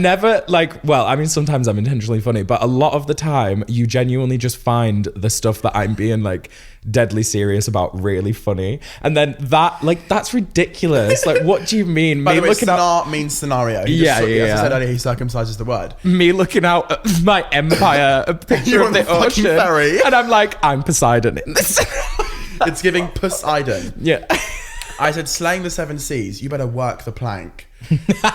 never like, well, I mean, sometimes I'm intentionally funny, but a lot of the time you genuinely just find the stuff that I'm being like deadly serious about really funny. And then that's ridiculous. Like, what do you mean? By the way, scenar means scenario. Yeah. As I said earlier, he circumcises the word. Me looking out at my empire, a picture of the ocean. Ferry. And I'm like, I'm Poseidon in this. It's giving Poseidon. Yeah. I said, slaying the 7 seas, you better work the plank.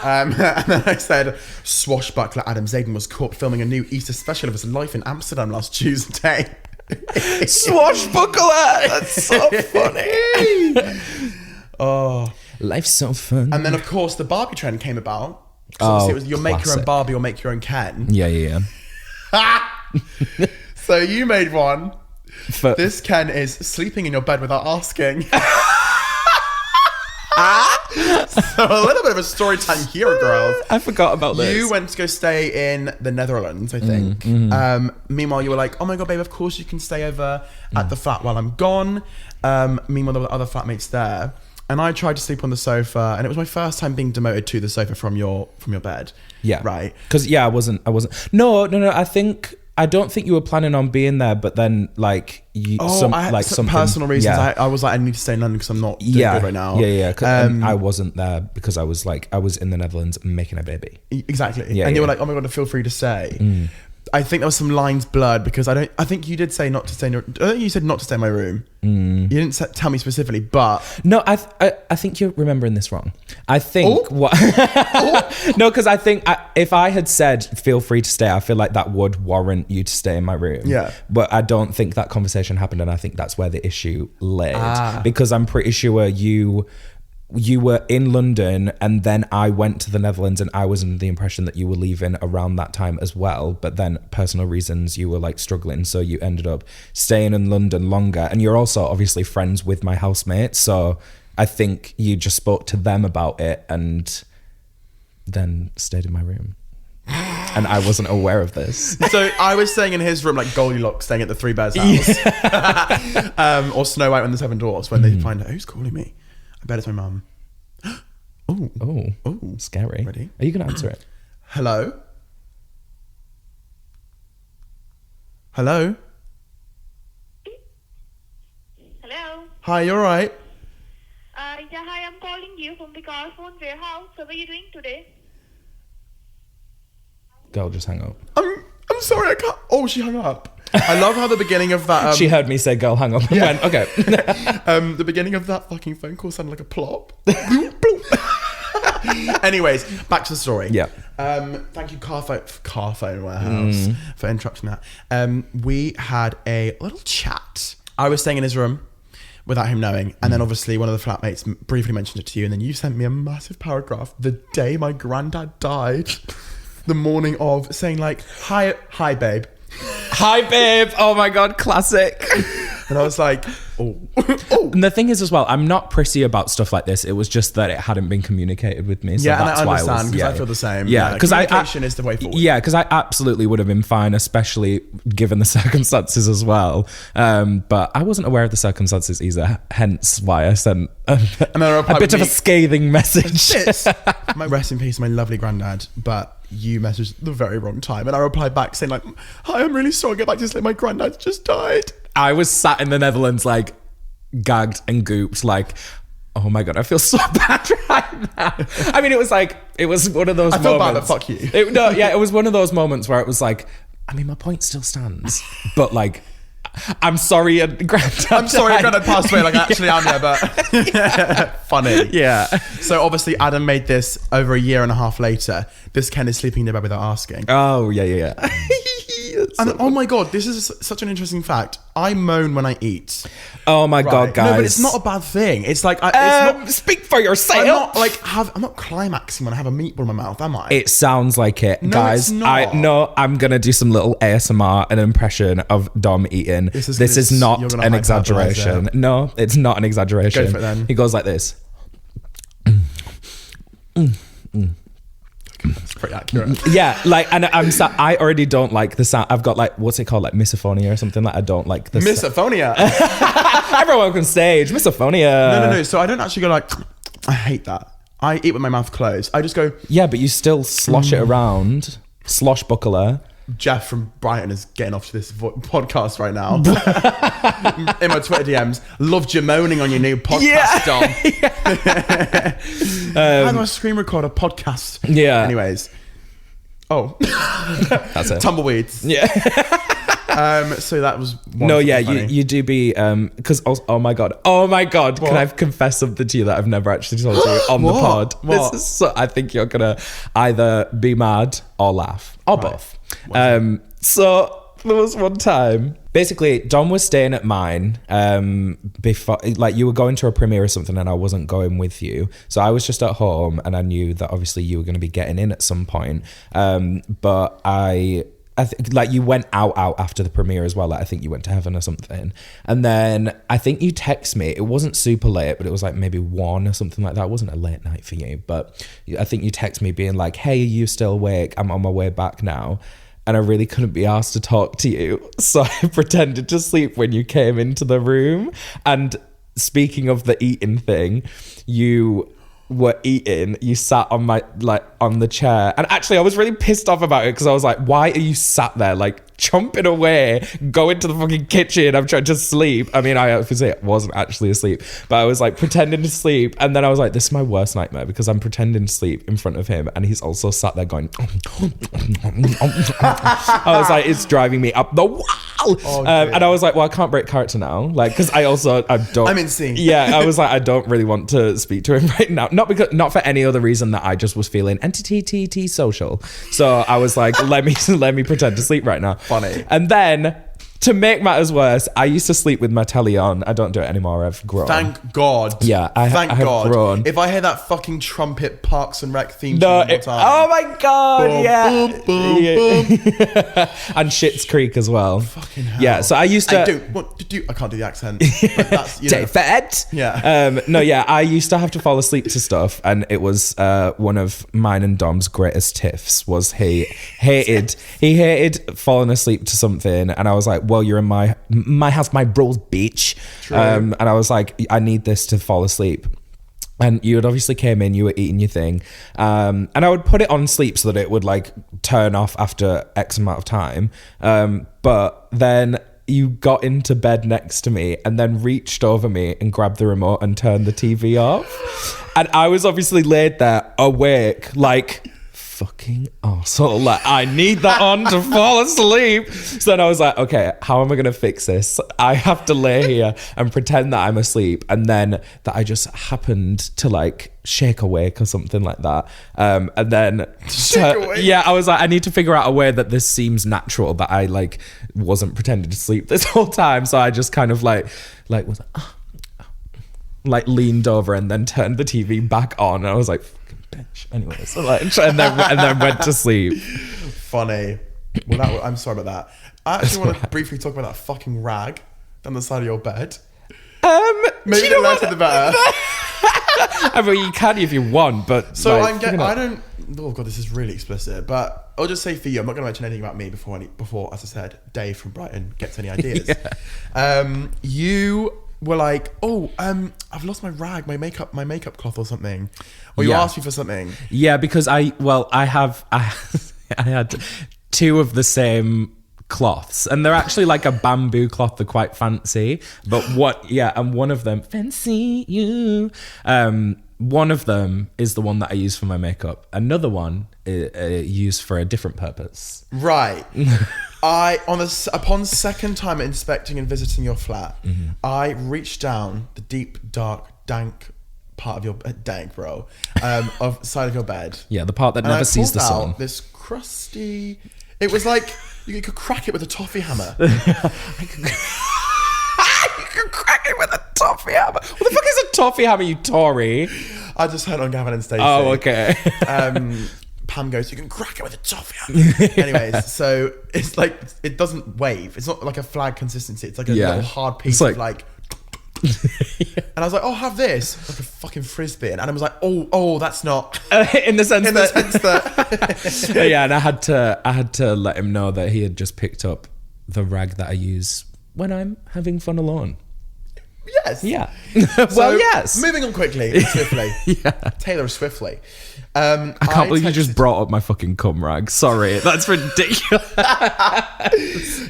And then I said, swashbuckler Adam Zayden was caught filming a new Easter special of his life in Amsterdam last Tuesday. Swashbuckler! That's so funny. Oh, life's so fun. And then, of course, the Barbie trend came about. So it was you'll make your own Barbie or make your own Ken. Yeah. So you made one. This Ken is sleeping in your bed without asking. So a little bit of a story time here, girls. I forgot about this. You went to go stay in the Netherlands, I think. Meanwhile, you were like, oh my God, babe, of course you can stay over at the flat while I'm gone. Meanwhile, there were other flatmates there. And I tried to sleep on the sofa, and it was my first time being demoted to the sofa from your bed. Yeah. Right. Because, I wasn't. No, I think I don't think you were planning on being there, but then like I had some personal reasons. Yeah. I was like, I need to stay in London because I'm not doing good right now. Yeah. I wasn't there because I was in the Netherlands making a baby. Exactly. And you were like, oh my God, feel free to stay. I think there was some lines blurred because I think you did say not to stay in your, I think you said not to stay in my room. You didn't tell me specifically, but no, I think you're remembering this wrong. I think no, because I think if I had said feel free to stay, I feel like that would warrant you to stay in my room. Yeah, but I don't think that conversation happened, and I think that's where the issue lay. Because I'm pretty sure you were in London and then I went to the Netherlands and I was under the impression that you were leaving around that time as well. But then personal reasons, you were like struggling. So you ended up staying in London longer. And you're also obviously friends with my housemates. So I think you just spoke to them about it and then stayed in my room. And I wasn't aware of this. So I was staying in his room like Goldilocks staying at the Three Bears house. Or Snow White and the Seven Dwarfs when they find out who's calling me. I bet it's my mum. Oh, scary. Ready? Are you going to answer it? Hello? Hello? Hello. Hi, you alright? Yeah, hi, I'm calling you from the car phone warehouse. How are you doing today? Girl, just hang up. I'm sorry, I can't. Oh, she hung up. I love how the beginning of that. She heard me say girl, hang up and went, okay. The beginning of that fucking phone call sounded like a plop. Anyways, back to the story. Yeah. Thank you, car phone warehouse, for interrupting that. We had a little chat. I was staying in his room without him knowing, and then obviously one of the flatmates briefly mentioned it to you, and then you sent me a massive paragraph the day my granddad died, the morning of, saying like, hi babe. Hi, babe. Oh my God, classic. And I was like, oh. And the thing is as well, I'm not prissy about stuff like this. It was just that it hadn't been communicated with me. So yeah, that's and I why understand because I feel the same. Yeah, because communication is the way forward. Yeah, because I absolutely would have been fine, especially given the circumstances as well. But I wasn't aware of the circumstances either, hence why I sent a bit of a scathing message. My rest in peace, my lovely granddad. But you messaged the very wrong time, and I replied back saying like, hi, I'm really sorry, get back to sleep, my granddad just died. I was sat in the Netherlands like gagged and gooped, like, oh my God, I feel so bad right now. I mean, it was one of those moments. I feel bad, but fuck you. It was one of those moments where it was like, I mean, my point still stands, but like, I'm sorry, granddad. I'm sorry, granddad passed away. Like, actually, I'm there, but funny. Yeah. So obviously, Adam made this over a year and a half later. This Ken is sleeping in the bed without asking. Oh yeah. And oh my God, this is such an interesting fact. I moan when I eat. Oh my God, guys! No, but it's not a bad thing. It's like speak for yourself. I'm not climaxing when I have a meatball in my mouth, am I? It sounds like it, no, guys. It's not. I'm gonna do some little ASMR, an impression of Dom eating. This is not an exaggeration. No, it's not an exaggeration. Go for it then. He goes like this. That's pretty accurate. Yeah, like, and I already don't like the sound. I've got like, what's it called, like misophonia or something. Like, I don't like the misophonia. Everyone can stage misophonia. No. So I don't actually go like, I hate that. I eat with my mouth closed. I just go. Yeah, but you still slosh it around, sloshbuckler. Jeff from Brighton is getting off to this podcast right now. In my Twitter DMs, loved you moaning on your new podcast, Dom. How do I screen record a podcast? Yeah. Anyways. Oh. That's it. Tumbleweeds. Yeah. So that was no, yeah, you do be because oh my god, what? Can I confess something to you that I've never actually told you on the pod? What? This is so, I think you're gonna either be mad or laugh or both. So there was one time, basically Dom was staying at mine before, like, you were going to a premiere or something and I wasn't going with you, so I was just at home and I knew that obviously you were going to be getting in at some point, but I think like you went out after the premiere as well. Like, I think you went to heaven or something. And then I think you text me. It wasn't super late, but it was like maybe 1 or something like that. It wasn't a late night for you, but I think you text me being like, hey, are you still awake? I'm on my way back now. And I really couldn't be asked to talk to you. So I pretended to sleep when you came into the room. And speaking of the eating thing, you were eating, you sat on the chair, and actually I was really pissed off about it because I was like, why are you sat there like chomping away, go into the fucking kitchen. I'm trying to sleep. I mean, I obviously wasn't actually asleep, but I was like pretending to sleep. And then I was like, this is my worst nightmare because I'm pretending to sleep in front of him. And he's also sat there going, I was like, it's driving me up the wall. And I was like, well, I can't break character now. Like, because I don't. I'm in scene. Yeah, I was like, I don't really want to speak to him right now. Not for any other reason that I just was feeling anti-social. So I was like, let me pretend to sleep right now. Funny. And then, to make matters worse, I used to sleep with my telly on. I don't do it anymore. I've grown. Thank God. Yeah, I have grown. If I hear that fucking trumpet Parks and Rec theme No, one more time. oh my God, Boom, yeah. boom, boom, boom. And Schitt's Creek as well. Fucking hell. Yeah, so I used to... I can't do the accent. But that's, you know. David. Yeah. No, yeah, I used to have to fall asleep to stuff, and it was one of mine and Dom's greatest tiffs was he hated falling asleep to something, and I was like, well, you're in my house, my bros, bitch. True. And I was like, I need this to fall asleep. And you had obviously came in, you were eating your thing. And I would put it on sleep so that it would like turn off after X amount of time. But then you got into bed next to me and then reached over me and grabbed the remote and turned the TV off. And I was obviously laid there awake, like... fucking arsehole. Like, I need that on to fall asleep. So then I was like, okay, how am I going to fix this? I have to lay here and pretend that I'm asleep, and then that I just happened to like shake awake or something like that. And then yeah, I was like, I need to figure out a way that this seems natural, that I like wasn't pretending to sleep this whole time. So I just kind of like was like leaned over and then turned the TV back on. And I was like, bitch. Anyways, so like, and then went to sleep. Funny. Well, I'm sorry about that. I actually want to briefly talk about that fucking rag down the side of your bed. Maybe the less the better. I mean, you can if you want, but so like, I don't. Oh god, this is really explicit. But I'll just say for you, I'm not going to mention anything about me before, as I said, Dave from Brighton gets any ideas. Yeah. You were like, I've lost my rag, my makeup cloth or something. Or you asked me for something. Yeah, because I had two of the same cloths, and they're actually like a bamboo cloth. They're quite fancy, but and one of them, fancy you. One of them is the one that I use for my makeup. Another one is used for a different purpose. Right. Upon second time inspecting and visiting your flat, I reached down the deep, dark, dank part of your dank, bro, of side of your bed. Yeah, the part that never sees the sun. Out this crusty. It was like you could crack it with a toffee hammer. You could crack it with a toffee hammer. What the fuck is a toffee hammer, you Tory? I just heard on Gavin and Stacey. Oh, okay. Pam goes, you can crack it with a toffee hammer. Anyways, so it's like, it doesn't wave. It's not like a flag consistency. It's like a little hard piece of like... And I was like, have this. Like a fucking frisbee. And Adam was like, that's not... in the sense that... Yeah, and I had to let him know that he had just picked up the rag that I use when I'm having fun alone. Yes. Yeah. Well, yes. Moving on quickly, swiftly. Taylor swiftly. I can't believe you just brought up my fucking cum rag. Sorry, that's ridiculous.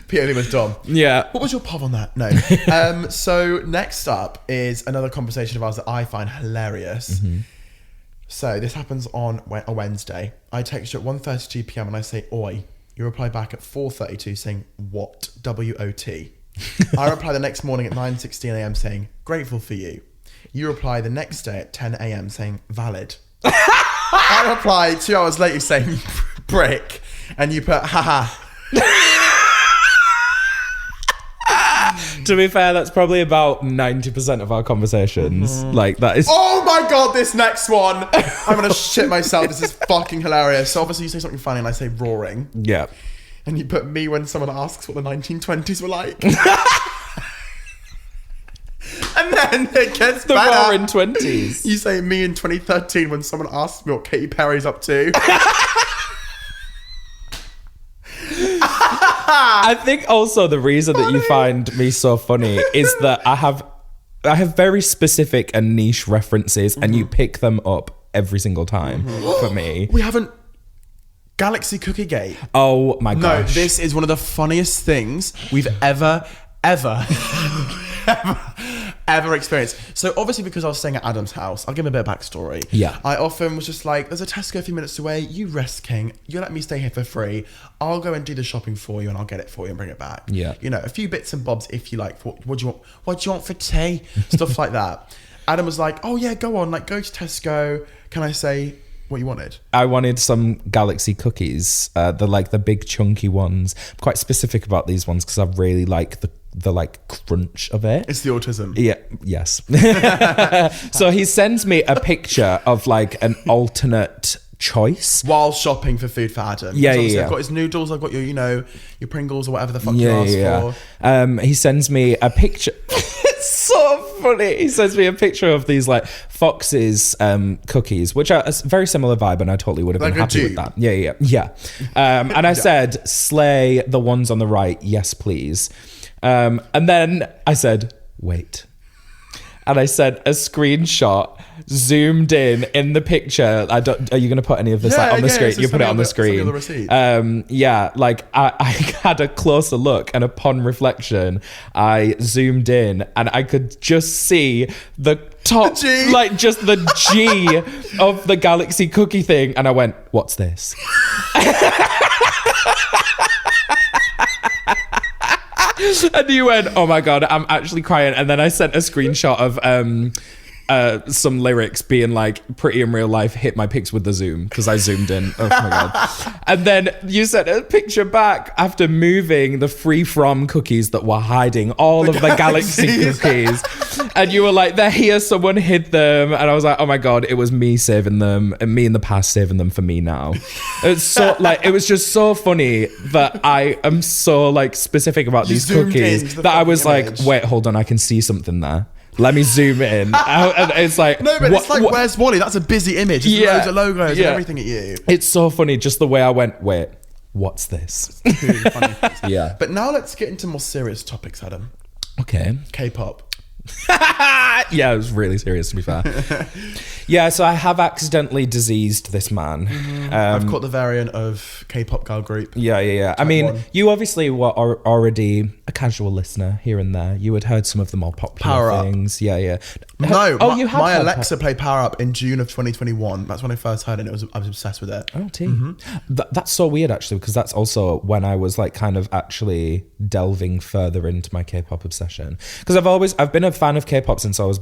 POV with Dom. Yeah. What was your POV on that? No. So next up is another conversation of ours that I find hilarious. Mm-hmm. So this happens on a Wednesday. I text you at 1:32 p.m. and I say, oi. You reply back at 4:32 saying, what? W-O-T. I reply the next morning at 9:16 a.m. saying, grateful for you. You reply the next day at 10 a.m. saying, valid. I reply 2 hours later saying, brick. And you put, haha. To be fair, that's probably about 90% of our conversations. Mm-hmm. Like, that is... Oh my God, this next one. I'm going to shit myself. This is fucking hilarious. So obviously you say something funny and I say roaring. Yeah. And you put me when someone asks what the 1920s were like. And then it gets the better. Roaring 20s. You say me in 2013 when someone asks me what Katy Perry's up to. I think also the reason that you find me so funny is that I have very specific and niche references, and you pick them up every single time for me. We haven't Galaxy Cookie Gate. Oh my No, gosh. this is one of the funniest things we've ever experienced. So obviously, because I was staying at Adam's house, I'll give him a bit of backstory. Yeah. I often was just like, there's a Tesco a few minutes away, you rest king, you let me stay here for free, I'll go and do the shopping for you and I'll get it for you and bring it back. Yeah. You know, a few bits and bobs if you like. What do you want for tea? Stuff like that. Adam was like, oh yeah, go on, like go to Tesco. Can I say what you wanted? I wanted some Galaxy cookies, the big chunky ones. I'm quite specific about these ones because I really like the like crunch of it. It's the autism. Yeah, yes. So he sends me a picture of like an alternate choice While shopping for food for Adam. Yeah, Because obviously yeah. I've got his noodles, I've got your, your Pringles or whatever the fuck you asked for. He sends me a picture. It's so funny. He sends me a picture of these like Fox's cookies, which are a very similar vibe, and I totally would have Like been a happy with dupe. that. Yeah. And I said, slay the ones on the right, yes please. And then I said, wait. And I sent a screenshot, zoomed in the picture. Are you going to put any of this on the screen? So You put it on the send me screen. the receipt. I had a closer look, and upon reflection, I zoomed in, and I could just see the top, The G. like just the G of the Galaxy cookie thing, and I went, "What's this?" And you went, oh my God, I'm actually crying. And then I sent a screenshot of some lyrics being like, pretty in real life, hit my pics with the zoom, because I zoomed in. Oh my God. And then you sent a picture back after moving the free from cookies that were hiding all of the Galaxy cookies. And you were like, they're here, someone hid them. And I was like, oh my God, it was me saving them, and me in the past saving them for me now. It's so like, it was just so funny that I am so like specific about You these zoomed cookies into the that I was fucking like, image. wait, hold on, I can see something there. Let me zoom in. And it's like, No, but it's like, where's Wally? That's a busy image. There's Yeah, loads of logos and yeah. everything at you. It's so funny, just the way I went, wait, what's this? Really funny. Yeah. But now let's get into more serious topics, Adam. Okay. K-pop. Yeah, it was really serious, to be fair. Yeah, so I have accidentally diseased this man. I've caught the variant of K-pop girl group. Yeah. I mean, one. you obviously were already a casual listener here and there. You had heard some of the more popular Power Up. things. Yeah. No, you had my heard Alexa played Power Up in June of 2021. That's when I first heard it. I was obsessed with it. Oh, that's so weird, actually, because that's also when I was like kind of actually delving further into my K-pop obsession. Because I've been a fan of K-pop since I was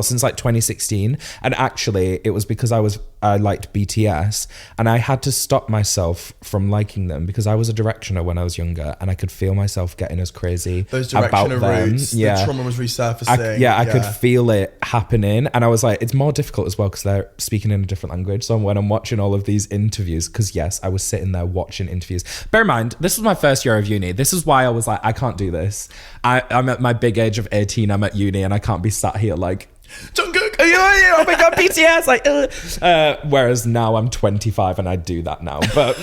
since like 2016, and actually it was because I liked BTS, and I had to stop myself from liking them because I was a Directioner when I was younger, and I could feel myself getting as crazy Those about Directioner them. roots, the trauma was resurfacing. I could feel it happening, and I was like, it's more difficult as well because they're speaking in a different language. So when I'm watching all of these interviews, because yes, I was sitting there watching interviews. Bear in mind, this was my first year of uni. This is why I was like, I can't do this. I'm at my big age of 18. I'm at uni, and I can't be sat here like, Jungkook, oh my God, BTS, like, whereas now I'm 25 and I do that now, but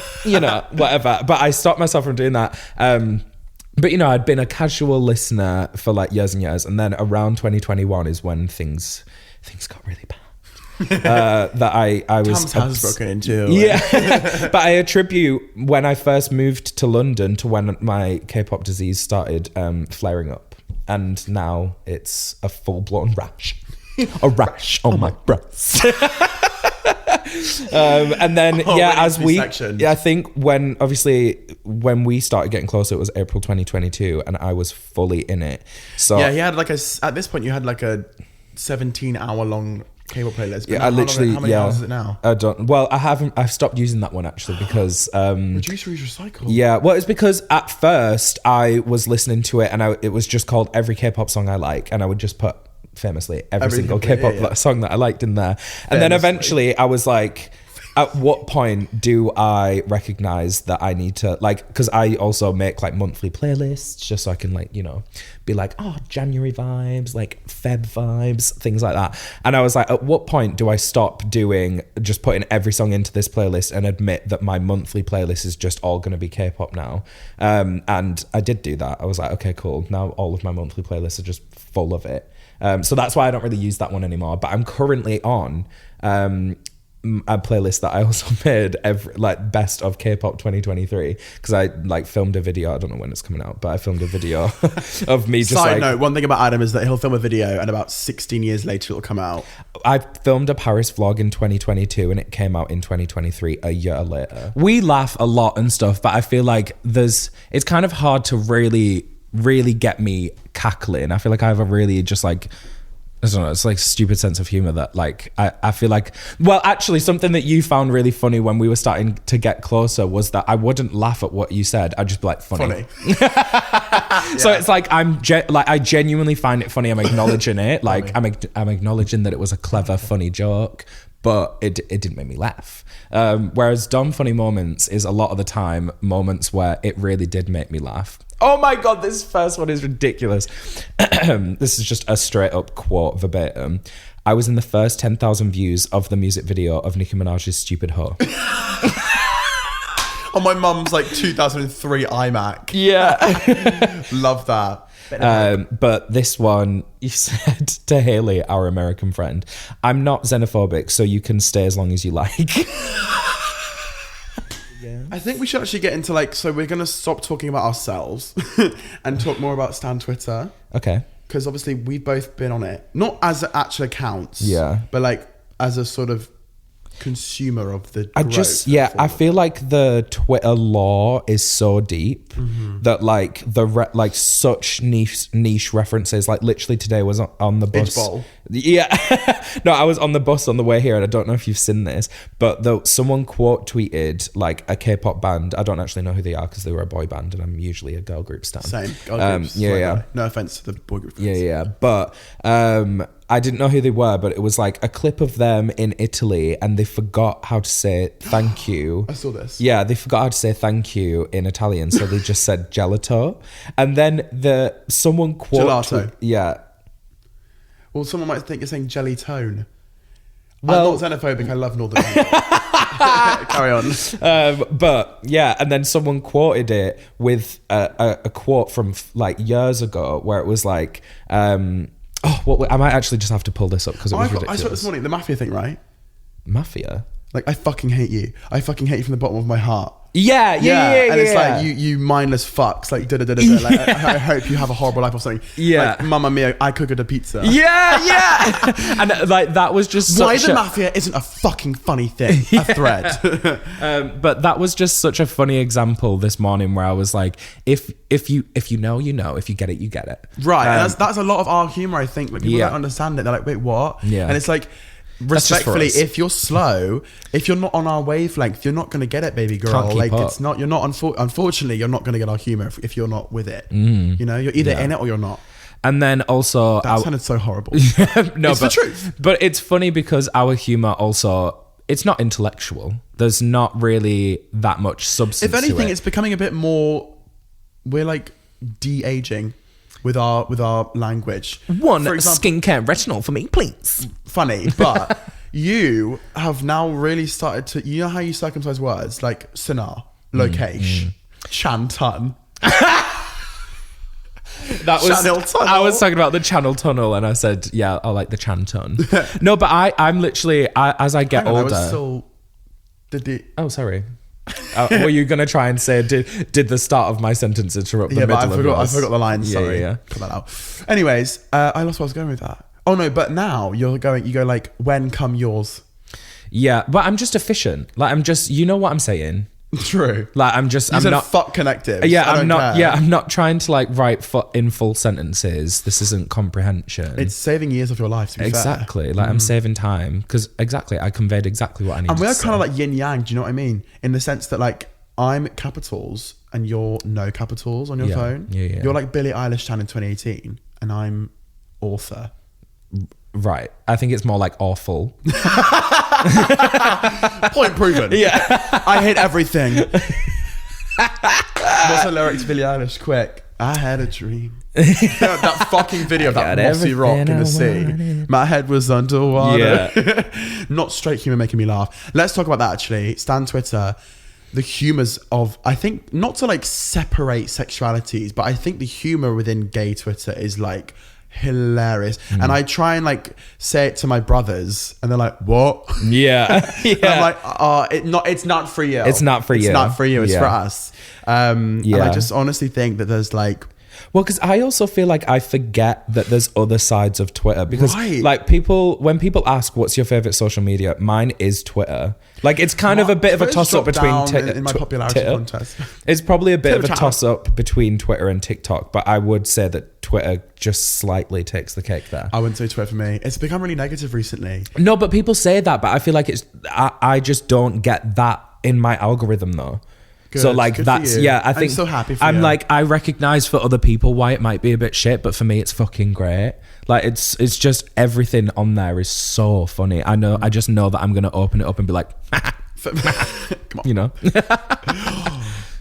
whatever. But I stopped myself from doing that. But I'd been a casual listener for like years and years, and then around 2021 is when things got really bad. That I was Tom's house broken into. Yeah. But I attribute when I first moved to London to when my K-pop disease started flaring up, and now it's a full-blown rash. A rash on my breast. And then I think when we started getting closer, it was April 2022, and I was fully in it. So yeah, he had like at this point you had like a 17-hour long K-pop playlist. But yeah, how many hours is it now? I've stopped using that one actually because reduce, reuse, recycle. Yeah, well, it's because at first I was listening to it, and it was just called every K-pop song I like, and I would just put famously every single K-pop song that I liked in there. And then eventually I was like, at what point do I recognize that I need to, like, because I also make like monthly playlists just so I can like, be like, oh, January vibes, like Feb vibes, things like that. And I was like, at what point do I stop just putting every song into this playlist and admit that my monthly playlist is just all going to be K-pop now? And I did do that. I was like, okay, cool. Now all of my monthly playlists are just full of it. So that's why I don't really use that one anymore. But I'm currently on a playlist that I also made best of Kpop 2023 because I like filmed a video. I don't know when it's coming out, but I filmed a video of me just Side note, one thing about Adam is that he'll film a video and about 16 years later it'll come out. I filmed a Paris vlog in 2022 and it came out in 2023 a year later. We laugh a lot and stuff, but I feel like it's kind of hard to really get me cackling. I feel like I have a really just like, I don't know, it's like stupid sense of humor that like I feel like, well, actually something that you found really funny when we were starting to get closer was that I wouldn't laugh at what you said. I'd just be like, funny. So it's like I genuinely find it funny. I'm acknowledging it. Like I'm acknowledging that it was a clever, funny joke, but it didn't make me laugh. Whereas Dom funny moments is a lot of the time moments where it really did make me laugh. Oh my God, this first one is ridiculous. This is just a straight up quote verbatim. I was in the first 10,000 views of the music video of Nicki Minaj's Stupid Hoe. On my mum's like 2003 iMac. Yeah. Love that. But this one, you said to Haley, our American friend, I'm not xenophobic, so you can stay as long as you like. I think we should actually get into so we're going to stop talking about ourselves and talk more about Stan Twitter. Okay. Because obviously we've both been on it. Not as actual accounts. Yeah. But as a sort of consumer of the I feel like the Twitter lore is so deep that such niche references, like literally today was on the bus. Bowl. Yeah. No, I was on the bus on the way here and I don't know if you've seen this, but someone quote tweeted like a K-pop band. I don't actually know who they are because they were a boy band and I'm usually a girl group stan. Same. Girl groups. Yeah. No offense to the boy group. Yeah. But I didn't know who they were, but it was like a clip of them in Italy and they forgot how to say thank you. I saw this. Yeah, they forgot how to say thank you in Italian, so they just said gelato. And then someone Gelato. Yeah. Well, someone might think you're saying jelly tone. Well, I'm not xenophobic, I love Northern people. Carry on. But yeah, and then someone quoted it with a quote from like years ago where it was like, I might actually just have to pull this up because it was ridiculous. I saw it this morning, the mafia thing, right? Mafia? Like, I fucking hate you. I fucking hate you from the bottom of my heart. Yeah. And it's like, you mindless fucks, like, da-da-da-da-da. Like, I hope you have a horrible life or something. Yeah. Like, Mamma Mia, I cooked a pizza. Yeah. And like, that was just why the mafia isn't a fucking funny thing. A thread. But that was just such a funny example this morning where I was like, if you know, you know. If you get it, you get it. Right. And that's a lot of our humor, I think. Like, people don't understand it. They're like, wait, what? Yeah. And it's like, respectfully, if you're slow, if you're not on our wavelength, you're not going to get it, baby girl. Can't keep like up. it's not. You're not. Unfortunately, you're not going to get our humor if you're not with it. You know, you're either in it or you're not. And then also, that sounded so horrible. No, it's the truth. But it's funny because our humor also, it's not intellectual. There's not really that much substance. If anything, to it. it's becoming a bit more. We're like de-aging with our language. One skincare retinol for me, please. Funny, but you have now really started to. You know how you circumcise words like sonar, location, chantun. That was Channel tunnel. I was talking about the channel tunnel, and I said, "Yeah, I like the chantun." No, but I'm literally as I get older. Oh, sorry. Were you gonna try and say did the start of my sentence interrupt the middle of yours? I forgot the line. Sorry, yeah. Cut that out. Anyways, I lost where I was going with that. Oh no, but now you go like, when come yours? Yeah, but I'm just efficient. Like I'm just, you know what I'm saying. True. Like I'm not fuck connective. Yeah, I'm not. Care. Yeah, I'm not trying to like write in full sentences. This isn't comprehension. It's saving years of your life. To be exactly. Fair. Like I'm saving time because I conveyed exactly what I needed. And we are to kind of like yin yang. Do you know what I mean? In the sense that like I'm capitals and you're no capitals on your phone. Yeah. You're like Billie Eilish Chan in 2018, and I'm author. Right. I think it's more like awful. Point proven. Yeah. I hate everything. What's the lyric to Billie Eilish? Quick. I had a dream. That fucking video of that mossy rock in the sea. My head was underwater. Yeah. Not straight humor making me laugh. Let's talk about that actually. Stan Twitter. The humors of, I think, not to like separate sexualities, but I think the humor within gay Twitter is like hilarious. And I try and like say it to my brothers, and they're like, "What?" Yeah. And I'm like, it's not for you. It's not for you. It's not for you. It's for us. And Yeah. I just honestly think that there's like, Well, because I also feel like I forget that there's other sides of Twitter, because Right. like when people ask what's your favorite social media, mine is Twitter. Like it's kind of a bit of a Twitter's toss up dropped between down in my popularity Twitter. contest. It's probably a bit of a Twitter toss up between Twitter and TikTok, but I would say that Twitter just slightly takes the cake there. I wouldn't say Twitter for me. It's become really negative recently. No, but people say that, but I feel like I just don't get that in my algorithm though. Good. So like Good for that's you. yeah, I I'm think so happy for I'm you. like, I recognize for other people why it might be a bit shit, but for me it's fucking great. Like it's just everything on there is so funny. I just know that I'm gonna open it up and be like, Come on. you know,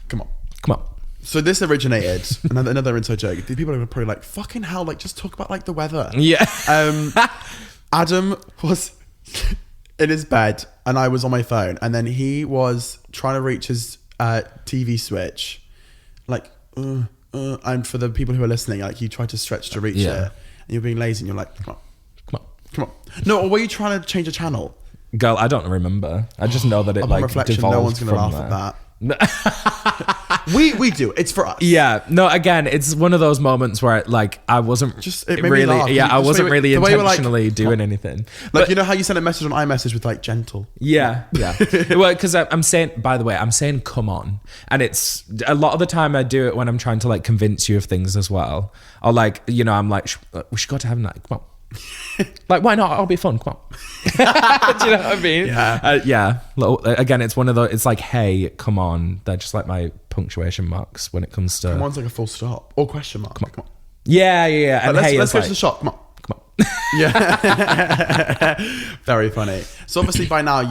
Come on. come on. So this originated, another inside joke. The people are probably like, fucking hell, like just talk about like the weather. Yeah. Adam was in his bed and I was on my phone, and then he was trying to reach his TV switch. Like, and for the people who are listening, like you try to stretch to reach it and you're being lazy and you're like, come on. Come on. No, or were you trying to change a channel? Girl, I don't remember. I just know that it Upon like reflection, devolved no one's going to from laugh there. at that. We do. It's for us. Yeah, no. Again, it's one of those moments where like I wasn't It made me really, laugh. yeah, I Just wasn't the way- really the way you were like, intentionally doing anything. Like, But you know how you send a message on iMessage with like gentle? yeah. Well, because I'm saying, by the way, I'm saying come on, and it's a lot of the time I do it when I'm trying to like convince you of things as well, or like, you know, I'm like, we should go to heaven night. Come on. Like, why not? I'll be fun. Come on. Do you know what I mean? Yeah. Yeah. Again, it's one of those. It's like, hey, come on. They're just like my punctuation marks when it comes to. Come on's like a full stop or question mark. Come on. Yeah. And Let's, hey, let's it's go like, to the shop. Come on. come on. Yeah. Very funny. So obviously by now I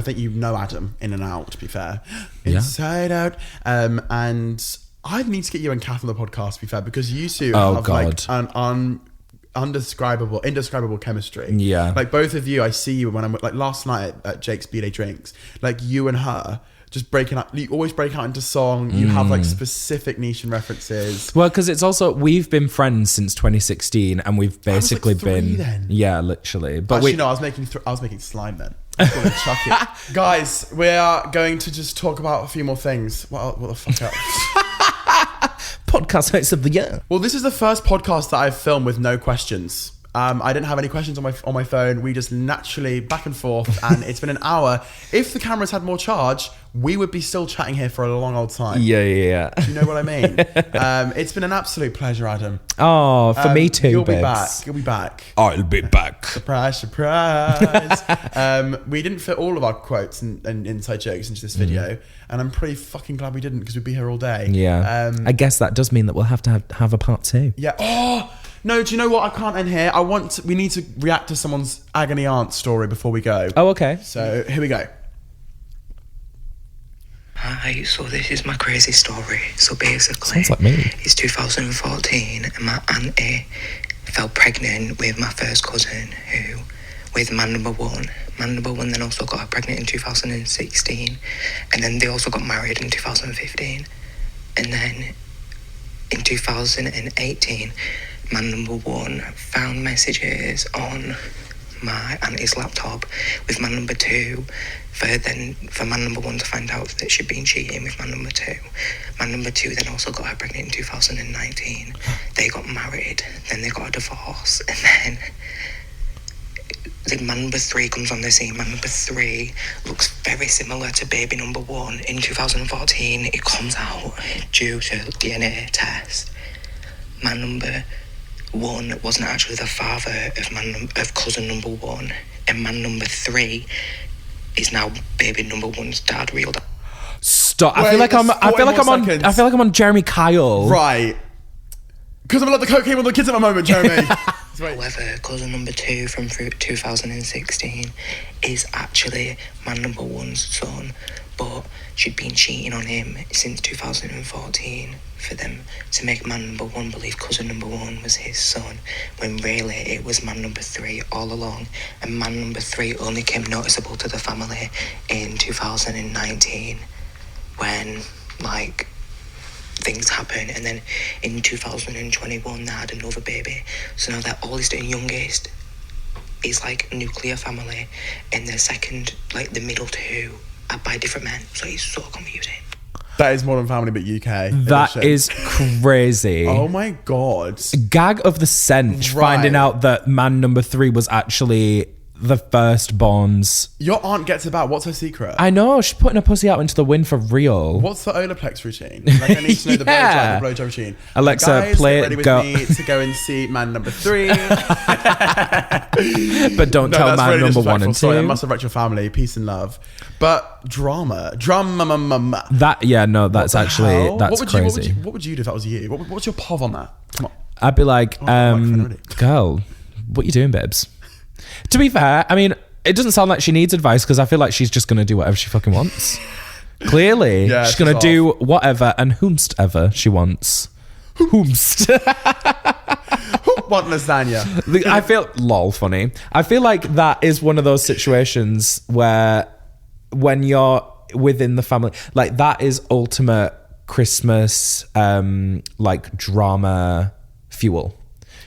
think you know Adam in and out, to be fair. Inside out. And I need to get you and Kath on the podcast, to be fair, because you two have like an indescribable chemistry. Yeah. Like both of you, I see you when I'm like last night at Jake's B-Day drinks, like you and her just breaking out. You always break out into song. You have like specific niche and references. Well, because it's also, we've been friends since 2016 and we've basically was like 3 been then. Yeah, literally. But Actually, no, I was making slime then. I was gonna chuck it. Guys, we are going to just talk about a few more things. What the fuck else? podcast hosts of the year. Well, this is the first podcast that I've filmed with no questions. I didn't have any questions on my phone. We just naturally back and forth, and it's been an hour. If the cameras had more charge, we would be still chatting here for a long old time. Yeah. Do you know what I mean? It's been an absolute pleasure, Adam. Oh, for me too, You'll babes. be back. You'll be back. I'll be back. Surprise, surprise. We didn't fit all of our quotes and inside jokes into this video, and I'm pretty fucking glad we didn't, because we'd be here all day. Yeah. I guess that does mean that we'll have to have a part 2. Yeah. Oh, no, do you know what? I can't end here. We need to react to someone's agony aunt story before we go. Oh, okay. So here we go. Hi, so this is my crazy story. So basically, Sounds like me. it's 2014 and my auntie fell pregnant with my first cousin, with man number one. Man number one then also got her pregnant in 2016, and then they also got married in 2015. And then in 2018, man number one found messages on my auntie's laptop with man number two, for man number one to find out that she'd been cheating with man number two. Man number two then also got her pregnant in 2019. They got married, then they got a divorce, and then the man number three comes on the scene. Man number three looks very similar to baby number one. In 2014, it comes out due to DNA test. Man number one wasn't actually the father of cousin number one, and man number three is now baby number one's dad, real dad. Stop. Wait, I feel like I'm seconds. on Jeremy Kyle. Right. Because I'm like the cocaine with the kids at the moment, Jeremy. However, cousin number two from 2016 is actually man number one's son, but she'd been cheating on him since 2014 for them to make man number one believe cousin number one was his son, when really it was man number three all along, and man number three only came noticeable to the family in 2019 when, like, things happen, and then in 2021 they had another baby. So now their oldest and youngest is like nuclear family, and their second, like the middle two, are by different men. So it's so confusing. That is Modern Family, but UK. That edition. is crazy. Oh my God. Gag of the century, Right. finding out that man number 3 was actually the firstborn's. Your aunt gets about. What's her secret? I know, she's putting her pussy out into the wind for real. What's the Olaplex routine? Like, I need to know the blowjob routine. Alexa, Guys, play get it, ready with go. me to go and see man number 3. But don't tell man number 1 and 2. Sorry, I must have wrecked your family. Peace and love. But drama. That, yeah, no, that's What the actually, hell? that's crazy. What would you do if that was you? What's your POV on that? Come on. I'd be like, already. girl, what you doing, babes? To be fair, I mean, it doesn't sound like she needs advice because I feel like she's just going to do whatever she fucking wants. Clearly. Yeah, she's going to off. do whatever and whomst ever she wants. Whomst. Want lasagna? I feel, lol, funny. I feel like that is one of those situations where when you're within the family, like that is ultimate Christmas, like drama fuel.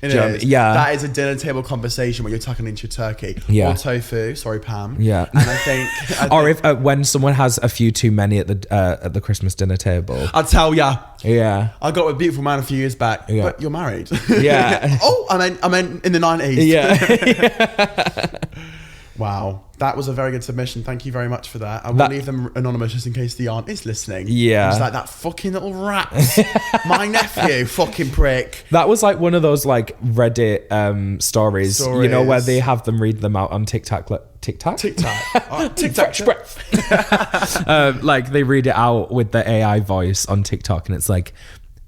It Do you know what I is. mean? Yeah. That is a dinner table conversation where you're tucking into your turkey. Yeah. Or tofu. Sorry, Pam. Yeah. And I think... Or if when someone has a few too many at the Christmas dinner table. I'll tell ya. Yeah. I got with a beautiful man a few years back. Yeah. But you're married. Yeah. Oh, I meant in the 90s. Yeah. Wow. That was a very good submission. Thank you very much for that. I will leave them anonymous just in case the aunt is listening. Yeah. It's like that fucking little rat. My nephew, fucking prick. That was like one of those like Reddit stories, you know, where they have them read them out on TikTok. TikTok? TikTok. TikTok. Like they read it out with the AI voice on TikTok, and it's like,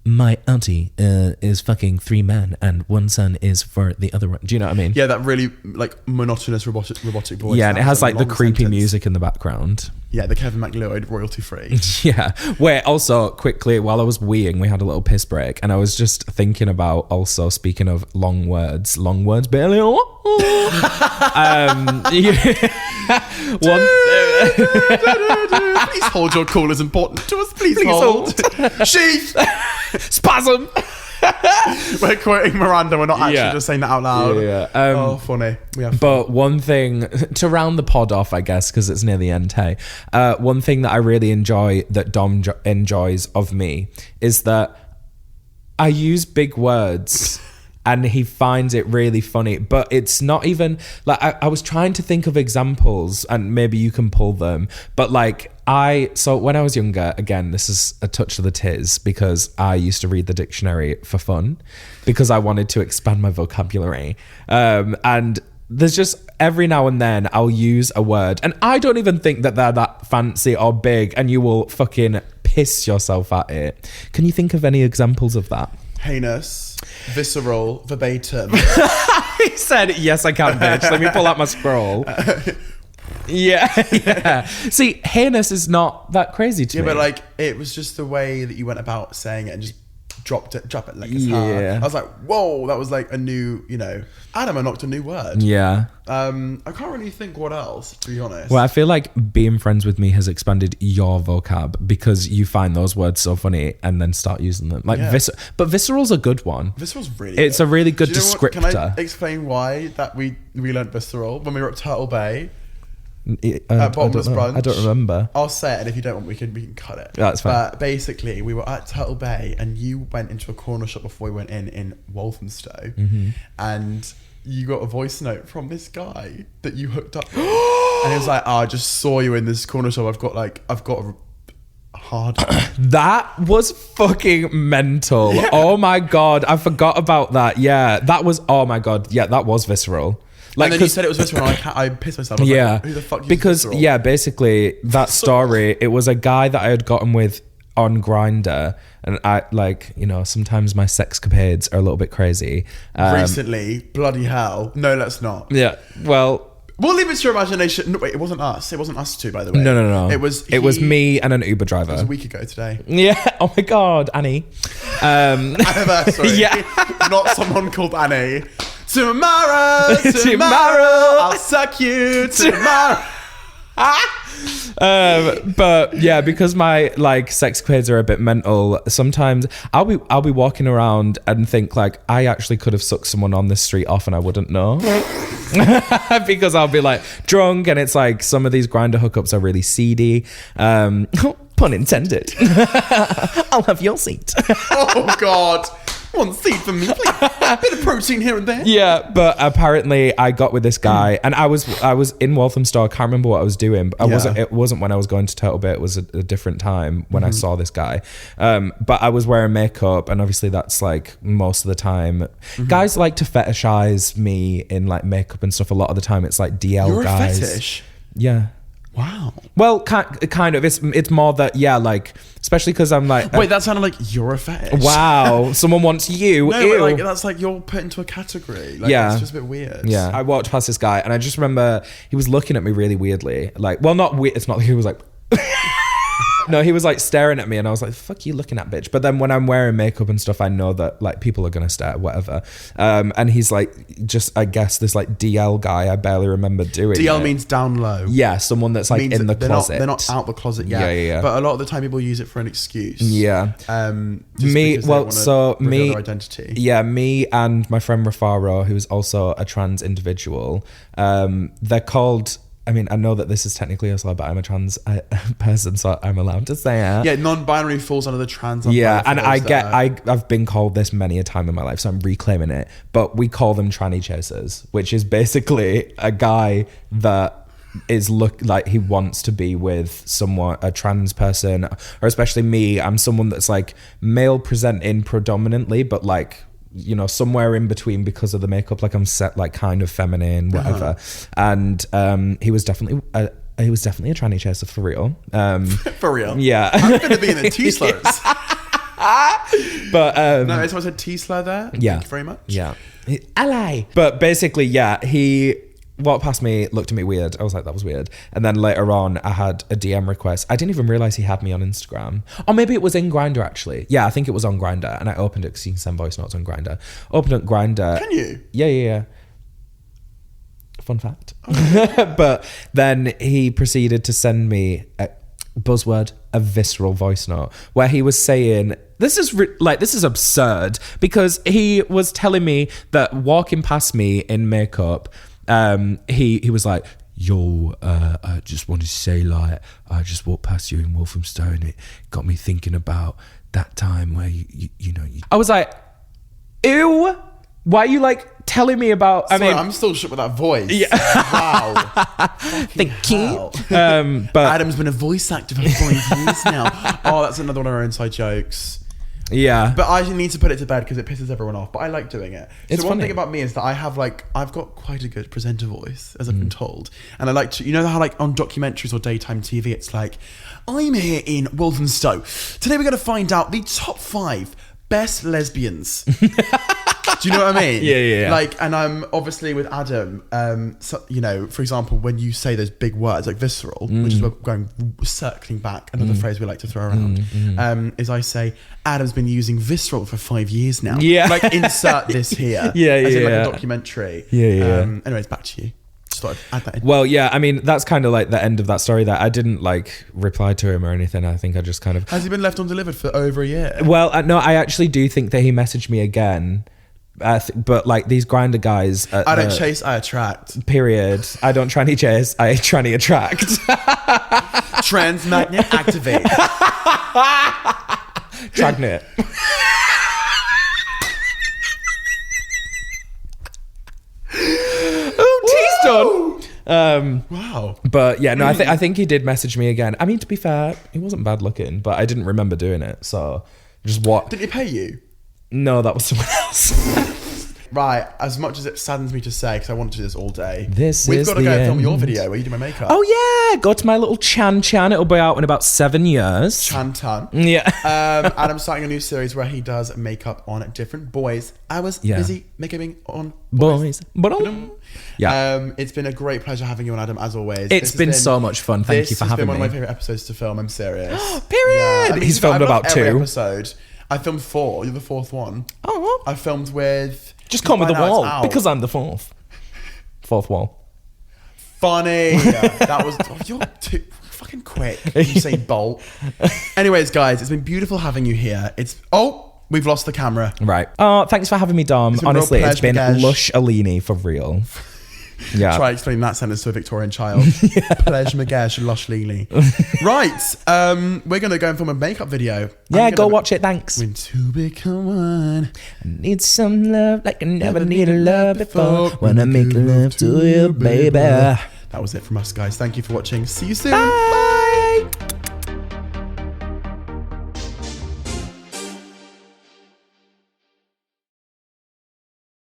my auntie is fucking 3 men and 1 son is for the other one. Do you know what I mean? Yeah, that really like monotonous robotic voice. Yeah, and it That has was a like the long creepy sentence. music in the background. Yeah, the Kevin McLeod royalty free. Yeah. Wait, also quickly, while I was weeing, we had a little piss break, and I was just thinking about, also speaking of long words, barely. Please hold your call is important to us. Please hold. Sheath. Spasm. We're quoting Miranda. We're not actually Yeah. just saying that out loud. Yeah. Oh, funny. We have fun. But one thing, to round the pod off, I guess, because it's near the end, hey, one thing that I really enjoy that Dom enjoys of me is that I use big words and he finds it really funny, but it's not even like I was trying to think of examples and maybe you can pull them, but like so when I was younger, again, this is a touch of the tiz because I used to read the dictionary for fun because I wanted to expand my vocabulary. And there's just every now and then I'll use a word and I don't even think that they're that fancy or big and you will fucking piss yourself at it. Can you think of any examples of that? Heinous, visceral, verbatim. He said, yes, I can, bitch. Let me pull out my scroll. Yeah. See, heinous is not that crazy to me. Yeah, but like it was just the way that you went about saying it and just drop it like it's Yeah. hard. I was like, whoa, that was like a new, Adam unlocked a new word. Yeah. I can't really think what else, to be honest. Well, I feel like being friends with me has expanded your vocab because you find those words so funny and then start using them. Like, Yeah. but visceral's a good one. Visceral's really It's good. a really good Do you know what? Can I descriptor. explain why that we learned visceral when we were at Turtle Bay? I Bottomless don't know. brunch. I don't remember. I'll say it, and if you don't want, we can cut it. That's fine. But basically, we were at Turtle Bay, and you went into a corner shop before we went in Walthamstow, Mm-hmm. and you got a voice note from this guy that you hooked up with. And he was like, I just saw you in this corner shop. I've got a hard. That was fucking mental. Yeah. Oh my God. I forgot about that. Yeah. That was, oh my God. Yeah, that was visceral. Like, and then you said it was visceral and I pissed myself. I was yeah. like, who the fuck uses because, visceral? yeah, basically that story, it was a guy that I had gotten with on Grindr, and I sometimes my sexcapades are a little bit crazy. Recently, bloody hell. No, let's not. Yeah. Well, we'll leave it to your imagination. No, wait, it wasn't us. It wasn't us two, by the way. No. It was me and an Uber driver. It was a week ago today. Yeah. Oh my God, Annie. Anniversary. Yeah. Not someone called Annie. Tomorrow, I'll suck you tomorrow. But yeah, because my like sexcapades are a bit mental, sometimes I'll be walking around and think like I actually could have sucked someone on the street off and I wouldn't know. Because I'll be like drunk and it's like some of these grinder hookups are really seedy. Pun intended. I'll have your seat. Oh God. One seed for me, please. A bit of protein here and there. Yeah, but apparently I got with this guy, and I was in Walthamstow. I can't remember what I was doing. But it wasn't when I was going to Turtle Bay. It was a different time when I saw this guy. But I was wearing makeup, and obviously that's like most of the time. Guys like to fetishize me in like makeup and stuff. A lot of the time, it's like DL You're guys. a fetish? Yeah. Wow. Well, kind of. It's more that, yeah, like, especially because I'm like... Wait, that sounded like you're a fetish. Wow. Someone wants you. No, Ew. but like, that's like you're put into a category. Like, Yeah. It's just a bit weird. Yeah. I walked past this guy and I just remember he was looking at me really weirdly. Like, well, not weird. It's not like he was like... No, he was like staring at me and I was like, fuck you looking at, bitch. But then when I'm wearing makeup and stuff, I know that like people are going to stare, whatever. And he's like, just, I guess this like DL guy, I barely remember doing DL it. means down low. Yeah, someone that's like in the closet. They're not out the closet yet. Yeah. But a lot of the time people use it for an excuse. Yeah. Me, well, so me, their identity. Yeah, me and my friend Rafaro, who's also a trans individual, they're called... I mean, I know that this is technically a slur, but I'm a trans person, so I'm allowed to say it. Yeah, non-binary falls under the trans. Yeah, and I've been called this many a time in my life, so I'm reclaiming it. But we call them tranny chasers, which is basically a guy that is like he wants to be with someone, a trans person, or especially me. I'm someone that's like male presenting predominantly, but like, you know, somewhere in between because of the makeup. Like I'm set like kind of feminine, whatever. And he was definitely a tranny chaser for real. For real. Yeah. I'm going to be in the T-slurs. But no, I said T-slur there. Yeah. Thank you very much. Yeah. Ally. But basically, yeah, he walked past me, looked at me weird. I was like, that was weird. And then later on, I had a DM request. I didn't even realize he had me on Instagram. Or maybe it was in Grindr, actually. Yeah, I think it was on Grindr. And I opened it because you can send voice notes on Grindr. Opened up Grindr. Can you? Yeah. Fun fact. But then he proceeded to send me a visceral voice note where he was saying... This is absurd, because he was telling me that walking past me in makeup... he was like, yo, I just wanted to say, like, I just walked past you in Walthamstow and it got me thinking about that time where you know. I was like, ew, why are you like telling me about? Sorry, I'm still shook with that voice. Yeah. Wow. Thank you. But Adam's been a voice actor for 5 years now. Oh, that's another one of our inside jokes. Yeah, but I need to put it to bed because it pisses everyone off. But I like doing it. It's so one funny. thing about me is that I've got quite a good presenter voice, as I've been told, and I like to, you know how like on documentaries or daytime TV, it's like, I'm here in Walthamstow. Today we're going to find out the top 5 best lesbians. Do you know what I mean? Yeah. Like, and I'm obviously with Adam. So, you know, for example, when you say those big words like visceral, which is what we're circling back, another phrase we like to throw around, is I say Adam's been using visceral for 5 years now. Yeah, like insert this here. As in like a documentary. Anyways, back to you. Just thought I'd add that in. Well, yeah, I mean, that's kind of like the end of that story there. I didn't like reply to him or anything. I think I just kind of... Has he been left undelivered for over a year? Well, no, I actually do think that he messaged me again. But like these Grindr guys, I don't chase, I attract. Period. I don't tranny chase, I tranny attract. Trans magnet activate. Dragnet. Oh, tea's done. Wow. But yeah, no, I think he did message me again. I mean, to be fair, he wasn't bad looking, but I didn't remember doing it. So just what? Did he pay you? No, that was someone else. Right, as much as it saddens me to say, because I want to do this all day, we've got to go film your video where you do my makeup. Oh yeah, go to my little Chan. It'll be out in about 7 years. Chantan. Yeah. Adam's starting a new series where he does makeup on different boys. I was busy makeuping on boys. Yeah. It's been a great pleasure having you on, Adam, as always. It's been so much fun. Thank you for having me. This has been one of my favourite episodes to film. I'm serious. Period. Yeah, I mean, He's filmed about 2 episode. I filmed 4. You're the 4th one. Oh. I filmed with... Just call me the wall because I'm the 4th. 4th wall. Funny. That was... you're too... fucking quick. You say bolt. Anyways, guys, it's been beautiful having you here. We've lost the camera. Right. Oh, thanks for having me, Dom. Honestly, it's been lush Alini for real. Yeah. Try explaining that sentence to a Victorian child. Plej Magesh, lush Lily. Right. We're going to go and film a makeup video. Yeah, go watch it. Thanks. When two become one. I need some love like I never needed love before. When I make love to you, baby. That was it from us, guys. Thank you for watching. See you soon. Bye.